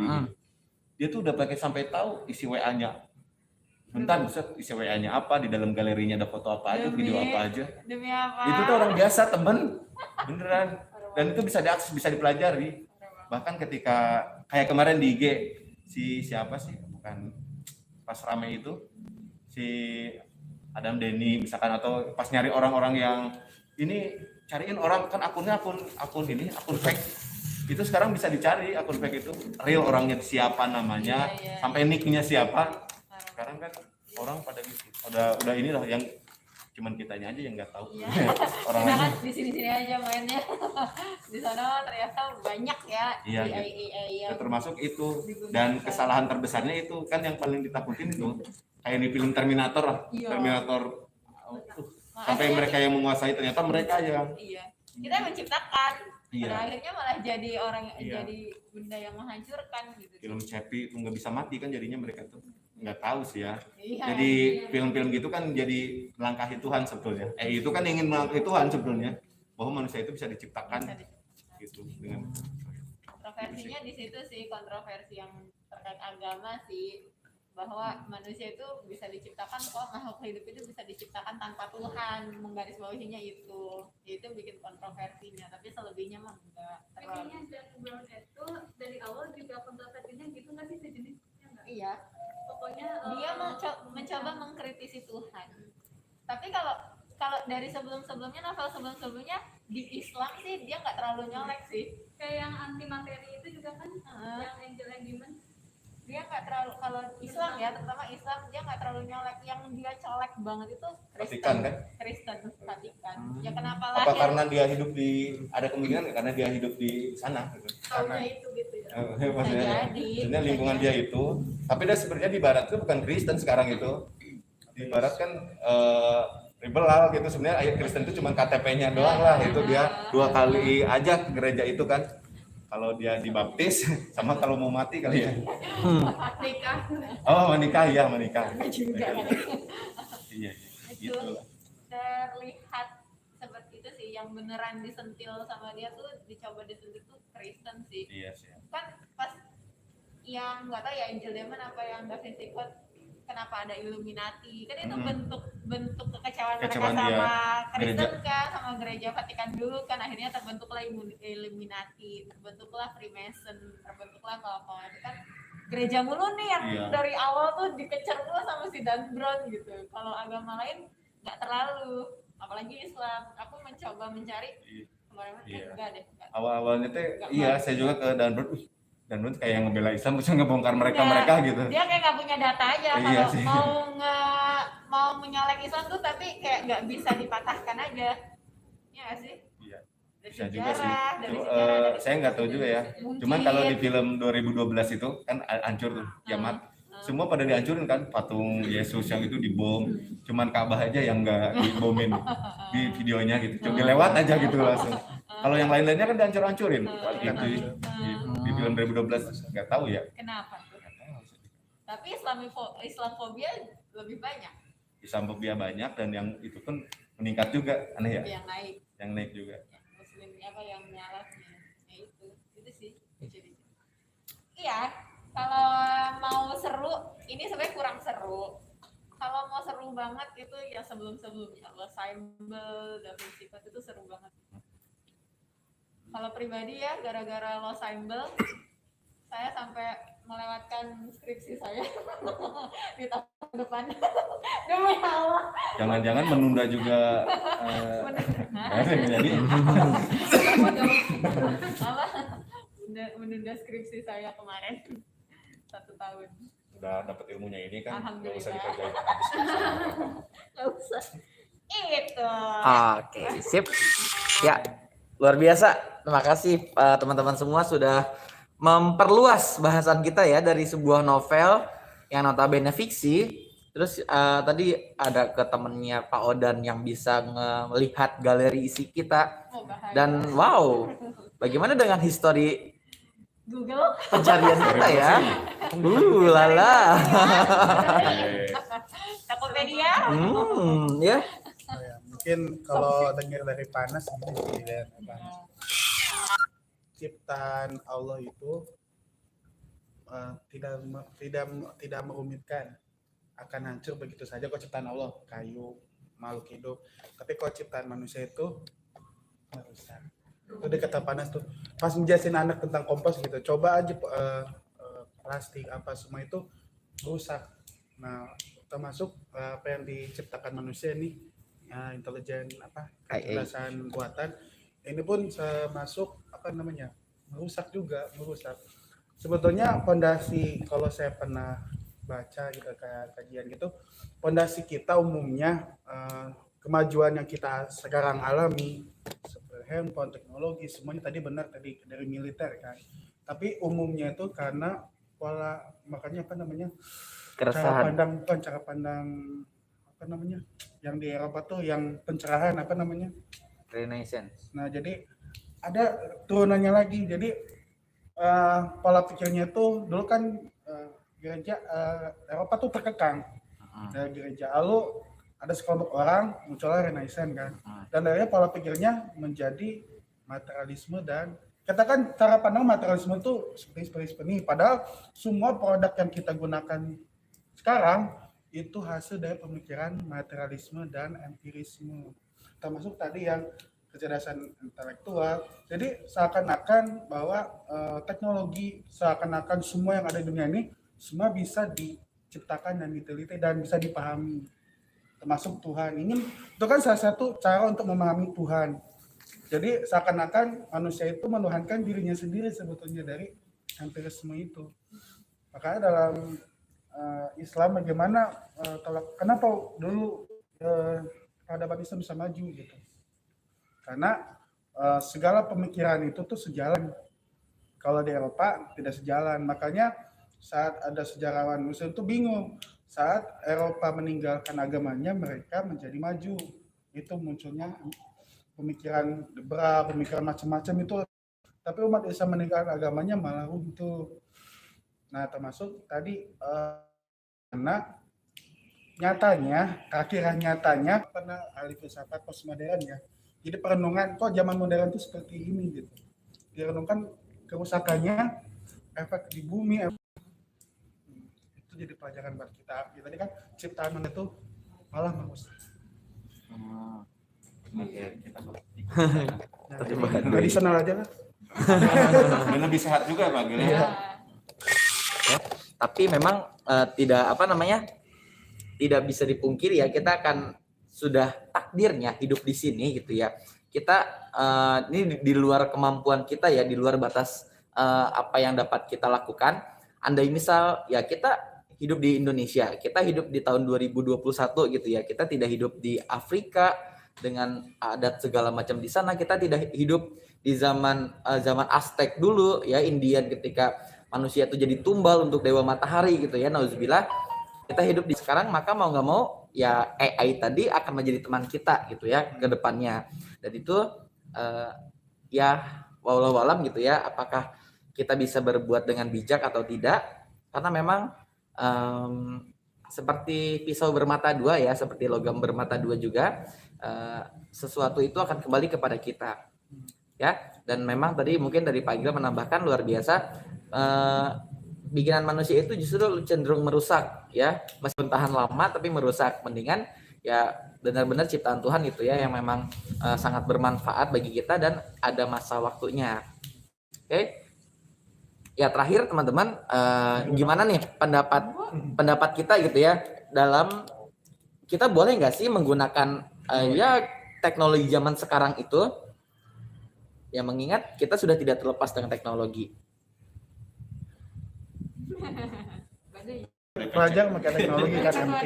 C: Dia tuh udah pakai sampai tahu isi WA-nya. Bentar, isi WA-nya apa, di dalam galerinya ada foto apa aja, video apa aja.
B: Demi apa?
C: Itu tuh orang biasa, temen. Beneran. Dan itu bisa diakses, bisa dipelajari. Bahkan ketika kayak kemarin di IG siapa sih? Bukan pas rame itu si Adam Denny misalkan, atau pas nyari orang-orang yang ini cariin orang kan akun fake itu sekarang bisa dicari akun fake itu real orangnya siapa namanya sampai nicknya siapa. Sekarang kan orang pada gitu udah inilah yang cuman kitanya aja yang nggak tahu. Orang
B: kita
C: lain
B: kan di sini aja mainnya. Di sana ternyata banyak ya.
C: Iya,
B: yang
C: termasuk itu. Dan kesalahan terbesarnya itu kan yang paling ditakutin itu kayak di film Terminator lah. Terminator sampai mereka yang menguasai ternyata mereka yang
B: kita menciptakan.
C: Iya.
B: Pada akhirnya malah jadi orang jadi benda yang menghancurkan gitu.
C: Film Chappie itu nggak bisa mati kan jadinya mereka tuh nggak tahu sih ya.
B: Iya,
C: Jadi film-film gitu kan jadi melangkahi Tuhan sebetulnya. Itu kan ingin melangkahi Tuhan sebetulnya bahwa manusia itu bisa diciptakan gitu dengan
B: kontroversinya di situ sih, kontroversi yang terkait agama sih, bahwa manusia itu bisa diciptakan kok, makhluk hidup itu bisa diciptakan tanpa Tuhan, menggarisbawahinya itu bikin kontroversinya, tapi selebihnya mah enggak.
D: Kayaknya Dan Brown itu dari awal juga kontroversinya gitu nggak sih sejenisnya nggak?
B: Iya.
D: Pokoknya
B: Dia mencoba mengkritisi Tuhan. Tapi kalau dari sebelum-sebelumnya, novel sebelum-sebelumnya di Islam sih dia nggak terlalu nyolek sih.
D: kayak yang anti materi itu juga kan, yang angel and demon.
B: Dia nggak terlalu, kalau Islam ya, terutama Islam, dia nggak terlalu nyolek. Yang dia colek banget itu
C: Vatikan kan?
B: Kristen Vatikan. Ya kenapa lah
C: Apa
B: ya?
C: karena dia hidup di, ada kemungkinan nggak karena dia hidup di sana gitu.
B: Taunya itu gitu ya.
C: Maksudnya
B: jadi.
C: lingkungan dia itu, tapi dia sebenarnya di barat itu bukan Kristen sekarang itu. Di barat kan liberal gitu, sebenarnya ayat Kristen itu cuma KTP-nya doang lah, itu dia 2 kali aja ke gereja itu kan. Kalau dia dibaptis sama kalau mau mati kali ya.
B: Nikah.
C: Oh, menikah ya, menikah.
B: Juga kan.
C: Iya,
B: Itu
C: gitu lah.
B: terlihat seperti itu sih, yang beneran disentil sama dia tuh, dicoba disentil tuh Kristen sih.
C: Iya sih.
B: Kan pas yang nggak tahu ya Angel Demon apa yang Da Vinci Code, kenapa ada Illuminati, kan itu bentuk kekecewaan mereka
C: Kecewaan dia,
B: sama Kristen kan, sama gereja Vatikan dulu kan, akhirnya terbentuklah Illuminati, terbentuklah Freemason, terbentuklah apa itu kan gereja mulu nih yang
C: Iya.
B: dari awal tuh dikecer mulu sama si Dan Brown gitu. Kalau agama lain nggak terlalu, apalagi Islam. Aku mencoba mencari kemarin
C: Iya.
B: enggak deh, enggak.
C: Awal-awalnya teh
B: Nggak
C: iya,
B: mau.
C: saya juga ke Danbrook. Danbrook kayak yang ngebela Islam terus ngebongkar mereka gitu.
B: Dia kayak nggak punya data aja,
C: Iya
B: kalau
C: sih.
B: mau menyalek Islam tuh, tapi kayak nggak bisa dipatahkan aja. Ya nggak sih?
C: Iya.
B: Dari
C: Bisa juga sih.
B: sejarah, dari
C: Cuma,
B: sejarah, dari
C: saya nggak tahu juga ya.
B: mungkin.
C: Cuman kalau di film 2012 itu kan hancur tuh kiamat. Semua pada dihancurin kan, patung Yesus yang itu dibom. Cuman Ka'bah aja yang nggak dibomin di videonya gitu. Coba lewat aja gitu langsung. Kalau yang lain-lainnya kan dihancur-hancurin. Gitu di film 2012 nggak tahu ya.
B: Kenapa tuh?
C: Nggak tahu sih.
B: Tapi Islamofobia lebih banyak
C: Islamofobia banyak dan yang itu pun meningkat juga, aneh ya.
B: yang naik.
C: Yang naik juga.
B: Yang Muslimnya apa yang nyalahnya? Ya itu sih. Iya, kalau mau seru, ini sebenarnya kurang seru. Kalau mau seru banget itu ya sebelum-sebelumnya, Los Symbol, Da Vinci Code itu seru banget. Kalau pribadi ya, gara-gara Los Symbol, saya sampai melewatkan skripsi saya di tahun depan. Demi Allah.
C: Jangan-jangan menunda juga jadi
B: Apa? Menunda skripsi saya kemarin 1 tahun.
C: udah dapat ilmunya ini kan nggak usah
B: Alhamdulillah.
C: dikerjain.
B: Nggak usah. Itu.
A: Oke, sip. Ya, luar biasa. Terima kasih teman-teman semua sudah memperluas bahasan kita ya dari sebuah novel yang notabene fiksi. Terus tadi ada ke temennya Pak Odan yang bisa melihat galeri isi kita.
B: Oh, bahaya.
A: Dan wow, bagaimana dengan histori
B: Google.
A: pencarian kita ya? Lala.
B: Tokopedia.
A: Ya.
E: Oh ya, mungkin kalau dengar dari Panas ini dilihat apa? Ciptaan Allah itu tidak merumitkan, akan hancur begitu saja kok ciptaan Allah, kayu, makhluk hidup. Tapi kalau ciptaan manusia itu merusak. Itu dia kata Panas tuh. Pas menjelasin anak tentang kompos gitu, coba aja plastik apa semua itu rusak. Nah, termasuk apa yang diciptakan manusia nih, intelijen apa kecerdasan buatan ini pun termasuk apa namanya merusak sebetulnya pondasi. Kalau saya pernah baca gitu kayak kajian gitu, pondasi kita umumnya kemajuan yang kita sekarang alami seperti handphone, teknologi, semuanya tadi benar tadi dari militer kan, tapi umumnya itu karena pola, makanya apa namanya
A: Keresahan.
E: cara pandang apa namanya yang di Eropa tuh yang pencerahan apa namanya.
A: Renaissance.
E: Nah, jadi ada turunannya lagi. Jadi pola pikirnya tuh dulu kan gereja Eropa tuh terkekang dari gereja. Lalu ada sekelompok orang muncullah Renaissance kan. Dan akhirnya pola pikirnya menjadi materialisme dan katakan cara pandang materialisme itu seperti ini. Padahal semua produk yang kita gunakan sekarang itu hasil dari pemikiran materialisme dan empirisme. Termasuk tadi yang kecerdasan intelektual. Jadi seakan-akan bahwa teknologi, seakan-akan semua yang ada di dunia ini semua bisa diciptakan dan diteliti dan bisa dipahami, termasuk Tuhan. Ini itu kan salah satu cara untuk memahami Tuhan. Jadi seakan-akan manusia itu menuhankan dirinya sendiri sebetulnya dari empirisme itu. Makanya dalam Islam bagaimana kenapa dulu peradaban Islam bisa maju gitu? Karena segala pemikiran itu tuh sejalan. Kalau di Eropa tidak sejalan. Makanya saat ada sejarawan Muslim itu bingung. Saat Eropa meninggalkan agamanya, mereka menjadi maju. Itu munculnya pemikiran liberal, pemikiran macam-macam itu. Tapi umat Islam meninggalkan agamanya malah runtuh. Nah, termasuk tadi karena nyatanya, akhiran nyatanya karena ahli filsafat postmodern ya. Jadi perenungan kok zaman modern itu seperti ini gitu. Direnungkan kerusakannya, efek di bumi, itu jadi pelajaran buat kita. Tadi kan ciptaan itu malah merusak.
C: Oke, kita
E: Tradisional aja lah.
C: dan lebih sehat juga Pak Gil.
A: Ya, tapi memang tidak tidak bisa dipungkiri ya, kita akan sudah takdirnya hidup di sini gitu ya. Kita ini di luar kemampuan kita ya, di luar batas apa yang dapat kita lakukan. Andai misal ya kita hidup di Indonesia, kita hidup di tahun 2021 gitu ya, kita tidak hidup di Afrika dengan adat segala macam di sana, kita tidak hidup di zaman Aztec dulu ya, Indian ketika manusia itu jadi tumbal untuk dewa matahari gitu ya, nauzubillah. Kita hidup di sekarang, maka mau nggak mau ya AI tadi akan menjadi teman kita gitu ya ke depannya. Dan itu ya wallahu alam gitu ya, apakah kita bisa berbuat dengan bijak atau tidak, karena memang seperti pisau bermata dua ya, seperti logam bermata dua juga, sesuatu itu akan kembali kepada kita ya. Dan memang tadi mungkin dari Pak Gil menambahkan luar biasa, bikinan manusia itu justru cenderung merusak ya, meskipun tahan lama tapi merusak. Mendingan ya benar-benar ciptaan Tuhan itu ya yang memang sangat bermanfaat bagi kita dan ada masa waktunya. Oke. Ya terakhir teman-teman, gimana nih pendapat kita gitu ya, dalam kita boleh nggak sih menggunakan ya teknologi zaman sekarang itu, ya mengingat kita sudah tidak terlepas dengan teknologi.
E: Pelajar pakai teknologi kan MT.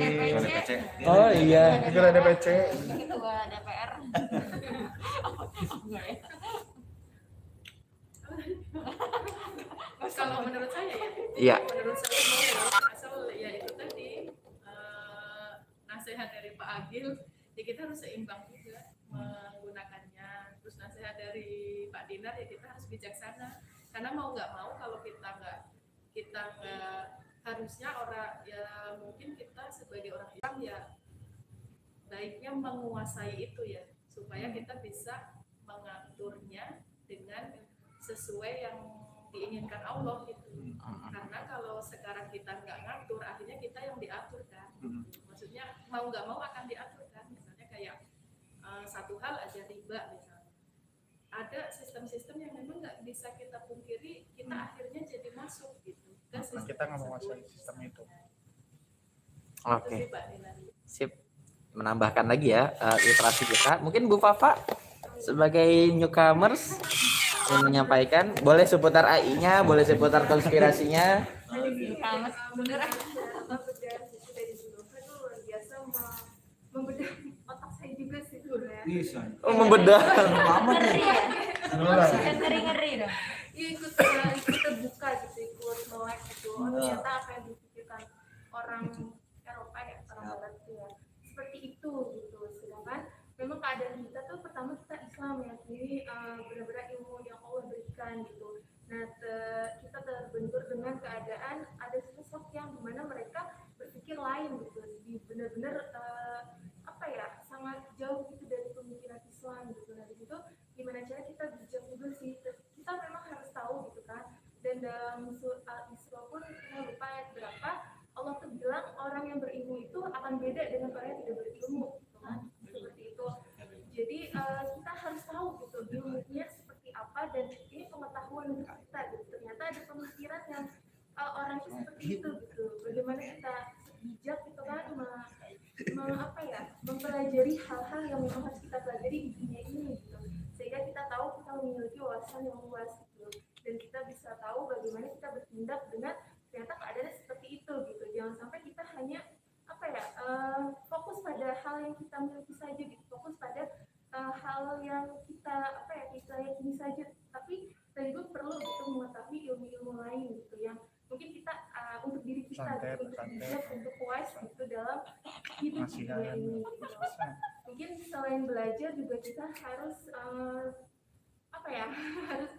A: Oh iya.
E: Juga ada PC.
B: Ketua DPR.
F: Kalau menurut saya ya,
A: Iya.
F: menurut saya boleh, asal ya itu tadi nasihat dari Pak Agil, ya kita harus seimbang juga menggunakannya. Terus nasihat dari Pak Dinar ya kita harus bijaksana, karena mau nggak mau kalau kita nggak harusnya orang ya, mungkin kita sebagai orang Islam ya baiknya menguasai itu ya, supaya kita bisa mengaturnya dengan sesuai yang diinginkan Allah gitu. Karena kalau sekarang kita nggak ngatur, akhirnya kita yang diatur kan. Maksudnya mau nggak mau akan diatur kan. Misalnya kayak satu hal aja riba misalnya. Ada sistem-sistem yang memang nggak bisa kita pungkiri, kita akhirnya jadi masuk gitu.
E: Kita nggak menguasai sistem itu.
A: Oke. Sip. Menambahkan lagi ya literasi kita. Mungkin Bu Fafa sebagai newcomers yang menyampaikan, boleh seputar AI-nya, boleh seputar konspirasinya.
D: Membedah otak saya juga sih sebenarnya.
A: Oh, membedah.
D: Ngeri dong. Iya ikut terbuka gitu, ikut melek gitu. Oh ternyata apa yang dipikirkan orang Eropa ya, orang Barat itu ya seperti itu gitu. Sedangkan memang keadaan kita tuh pertama kita Islam ya, jadi benar-benar ilmu yang Allah berikan gitu. Nah kita terbentur dengan keadaan ada sosok yang dimana mereka berpikir lain gitu, jadi benar-benar apa ya, sangat jauh gitu dari pemikiran Islam gitu. Nah di situ gimana cara kita bijak juga sih, kita memang harus tahu gitu kan. Dan dalam surat Al-Isra pun saya lupa ayat berapa, Allah tuh bilang orang yang berilmu itu akan beda dengan orang yang tidak berilmu gitu kan. Seperti itu. Jadi kita harus tahu gitu ilmunya seperti apa, dan ini pengetahuan untuk kita gitu. Ternyata ada pemikiran yang orang itu seperti itu gitu. Bagaimana kita bijak gitu kan, mempelajari hal-hal yang memang harus kita pelajari di dunia ini gitu. Sehingga kita
F: yang luas gitu. Dan kita bisa tahu bagaimana kita bertindak dengan ternyata keadaannya seperti itu gitu. Jangan sampai kita hanya fokus pada hal yang kita miliki saja gitu, fokus pada hal yang kita kita yakini saja, tapi kita juga perlu gitu mengetahui ilmu-ilmu lain gitu yang mungkin kita untuk diri kita
E: Santet,
F: gitu, untuk
E: santet.
F: bijak, untuk wise gitu dalam hidup
E: Masih
F: dunia
E: ada.
F: ini gitu. Mungkin selain belajar juga kita harus harus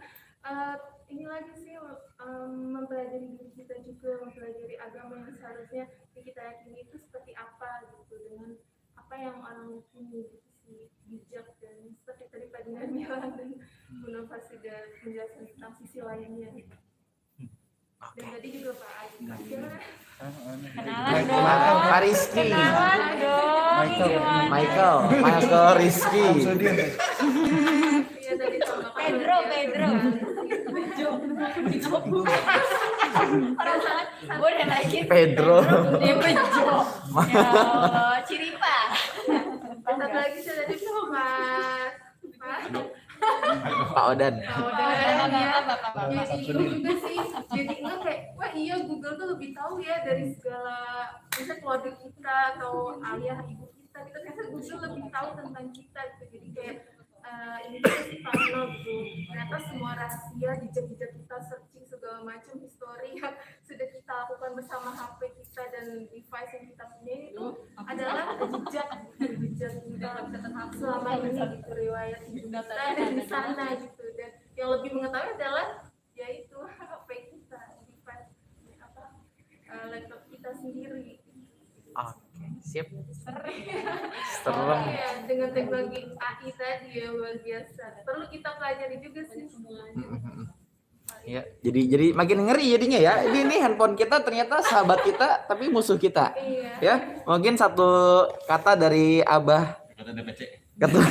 F: ini lagi sih mempelajari diri kita juga, mempelajari agama yang seharusnya yang kita yakini itu seperti apa gitu, dengan apa yang orang yakini gitu sih, bijak dan seperti tadi Pak Dinar bilang dan Bu Nova sudah menjelaskan tentang sisi lainnya. Dan tadi juga Pak Adi gimana?
B: Kenalan dong.
A: Pak Rizky.
B: Kenalan dong.
A: Michael Rizky.
F: Iya tadi sama Pak
B: Pedro.
F: Orang sangat
B: Gue udah naikin
A: Pedro.
B: Dia bejo. Ya Allah, Ciripa.
F: satu lagi saya tadi
A: Pak Odan.
F: Jadi juga sih, jadi enggak kayak wah iya Google tuh lebih tahu ya dari segala misalnya keluarga kita atau ayah ibu kita gitu, ternyata Google lebih tahu tentang kita gitu. Jadi kayak ini tuh si Parno gitu, ternyata semua rahasia jejak-jejak kita, searching segala macam history yang sudah kita lakukan bersama HP kita dan device yang kita punya itu adalah jejak dalam catatan selama ini gitu, riwayat hidup kita dan di sana gitu. Dan yang lebih mengetahui adalah yaitu HP kita, device laptop kita sendiri.
A: Oke, sip.
F: Serem ya, dengan teknologi AI tadi yang luar biasa. Perlu kita pelajari juga sih semuanya.
A: Ya, jadi makin ngeri jadinya ya. Ini handphone kita ternyata sahabat kita tapi musuh kita.
F: Iya.
A: Ya, mungkin satu kata dari Abah
C: Kata DPC.
A: Ketua.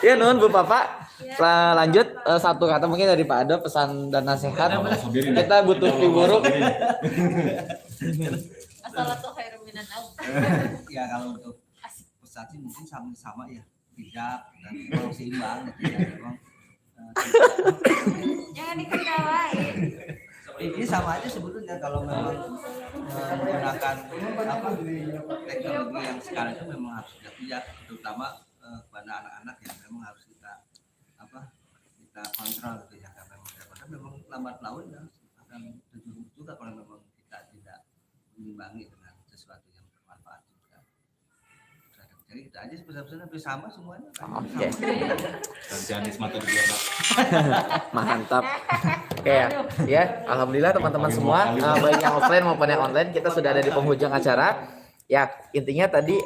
A: Ya nun Bu Papa. Lanjut satu kata mungkin dari Pak Ado, pesan dan nasihat. Kita butuh buruk.
B: Assalatu khairum minan naum.
G: Ya kalau untuk pesan sih mungkin sama ya, bijak dan kalau seimbang gitu ya, memang
B: Jangan diketawain.
G: ini sama aja sebetulnya kalau memang menggunakan teknologi yang sekarang itu memang harus bijak, terutama kepada anak-anak yang memang harus kita kontrol gitu ya, karena memang lambat laun ya akan terjerumus juga kalau memang kita tidak mengimbangi dengan sesuatu yang bermanfaat juga. Jadi kita aja sebesar-besarnya hampir sama semuanya.
A: Oke.
C: Dan Janis Mata Diana.
A: Mantap. Oke ya, alhamdulillah teman-teman semua, baik yang offline maupun yang online, kita sudah ada di penghujung acara. Ya, intinya tadi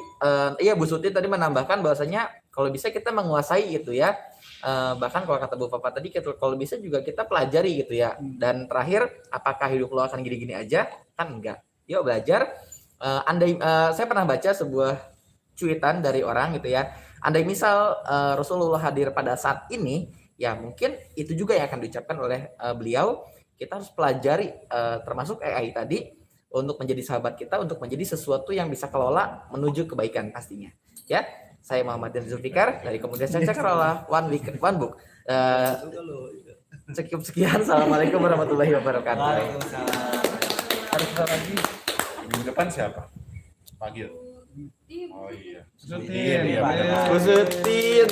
A: iya Bu Suti tadi menambahkan bahwasanya kalau bisa kita menguasai gitu ya. Bahkan kalau kata Bu Papa tadi kalau bisa juga kita pelajari gitu ya. Dan terakhir, apakah hidup lo akan gini-gini aja? Kan enggak. Yuk belajar. Saya pernah baca sebuah cuitan dari orang gitu ya. Andai misal Rasulullah hadir pada saat ini, ya mungkin itu juga yang akan diucapkan oleh beliau. Kita harus pelajari termasuk AI tadi untuk menjadi sahabat kita, untuk menjadi sesuatu yang bisa kelola menuju kebaikan pastinya. Ya, saya Muhammad Zulfikar dari komunitas Cakrawala One Week One Book. Cukup sekian. Assalamualaikum warahmatullahi wabarakatuh.
E: Harus ada lagi.
C: Minggu depan siapa? Pagi.
F: Iya.
C: Oh iya.
E: Sutin.
A: Kusutin.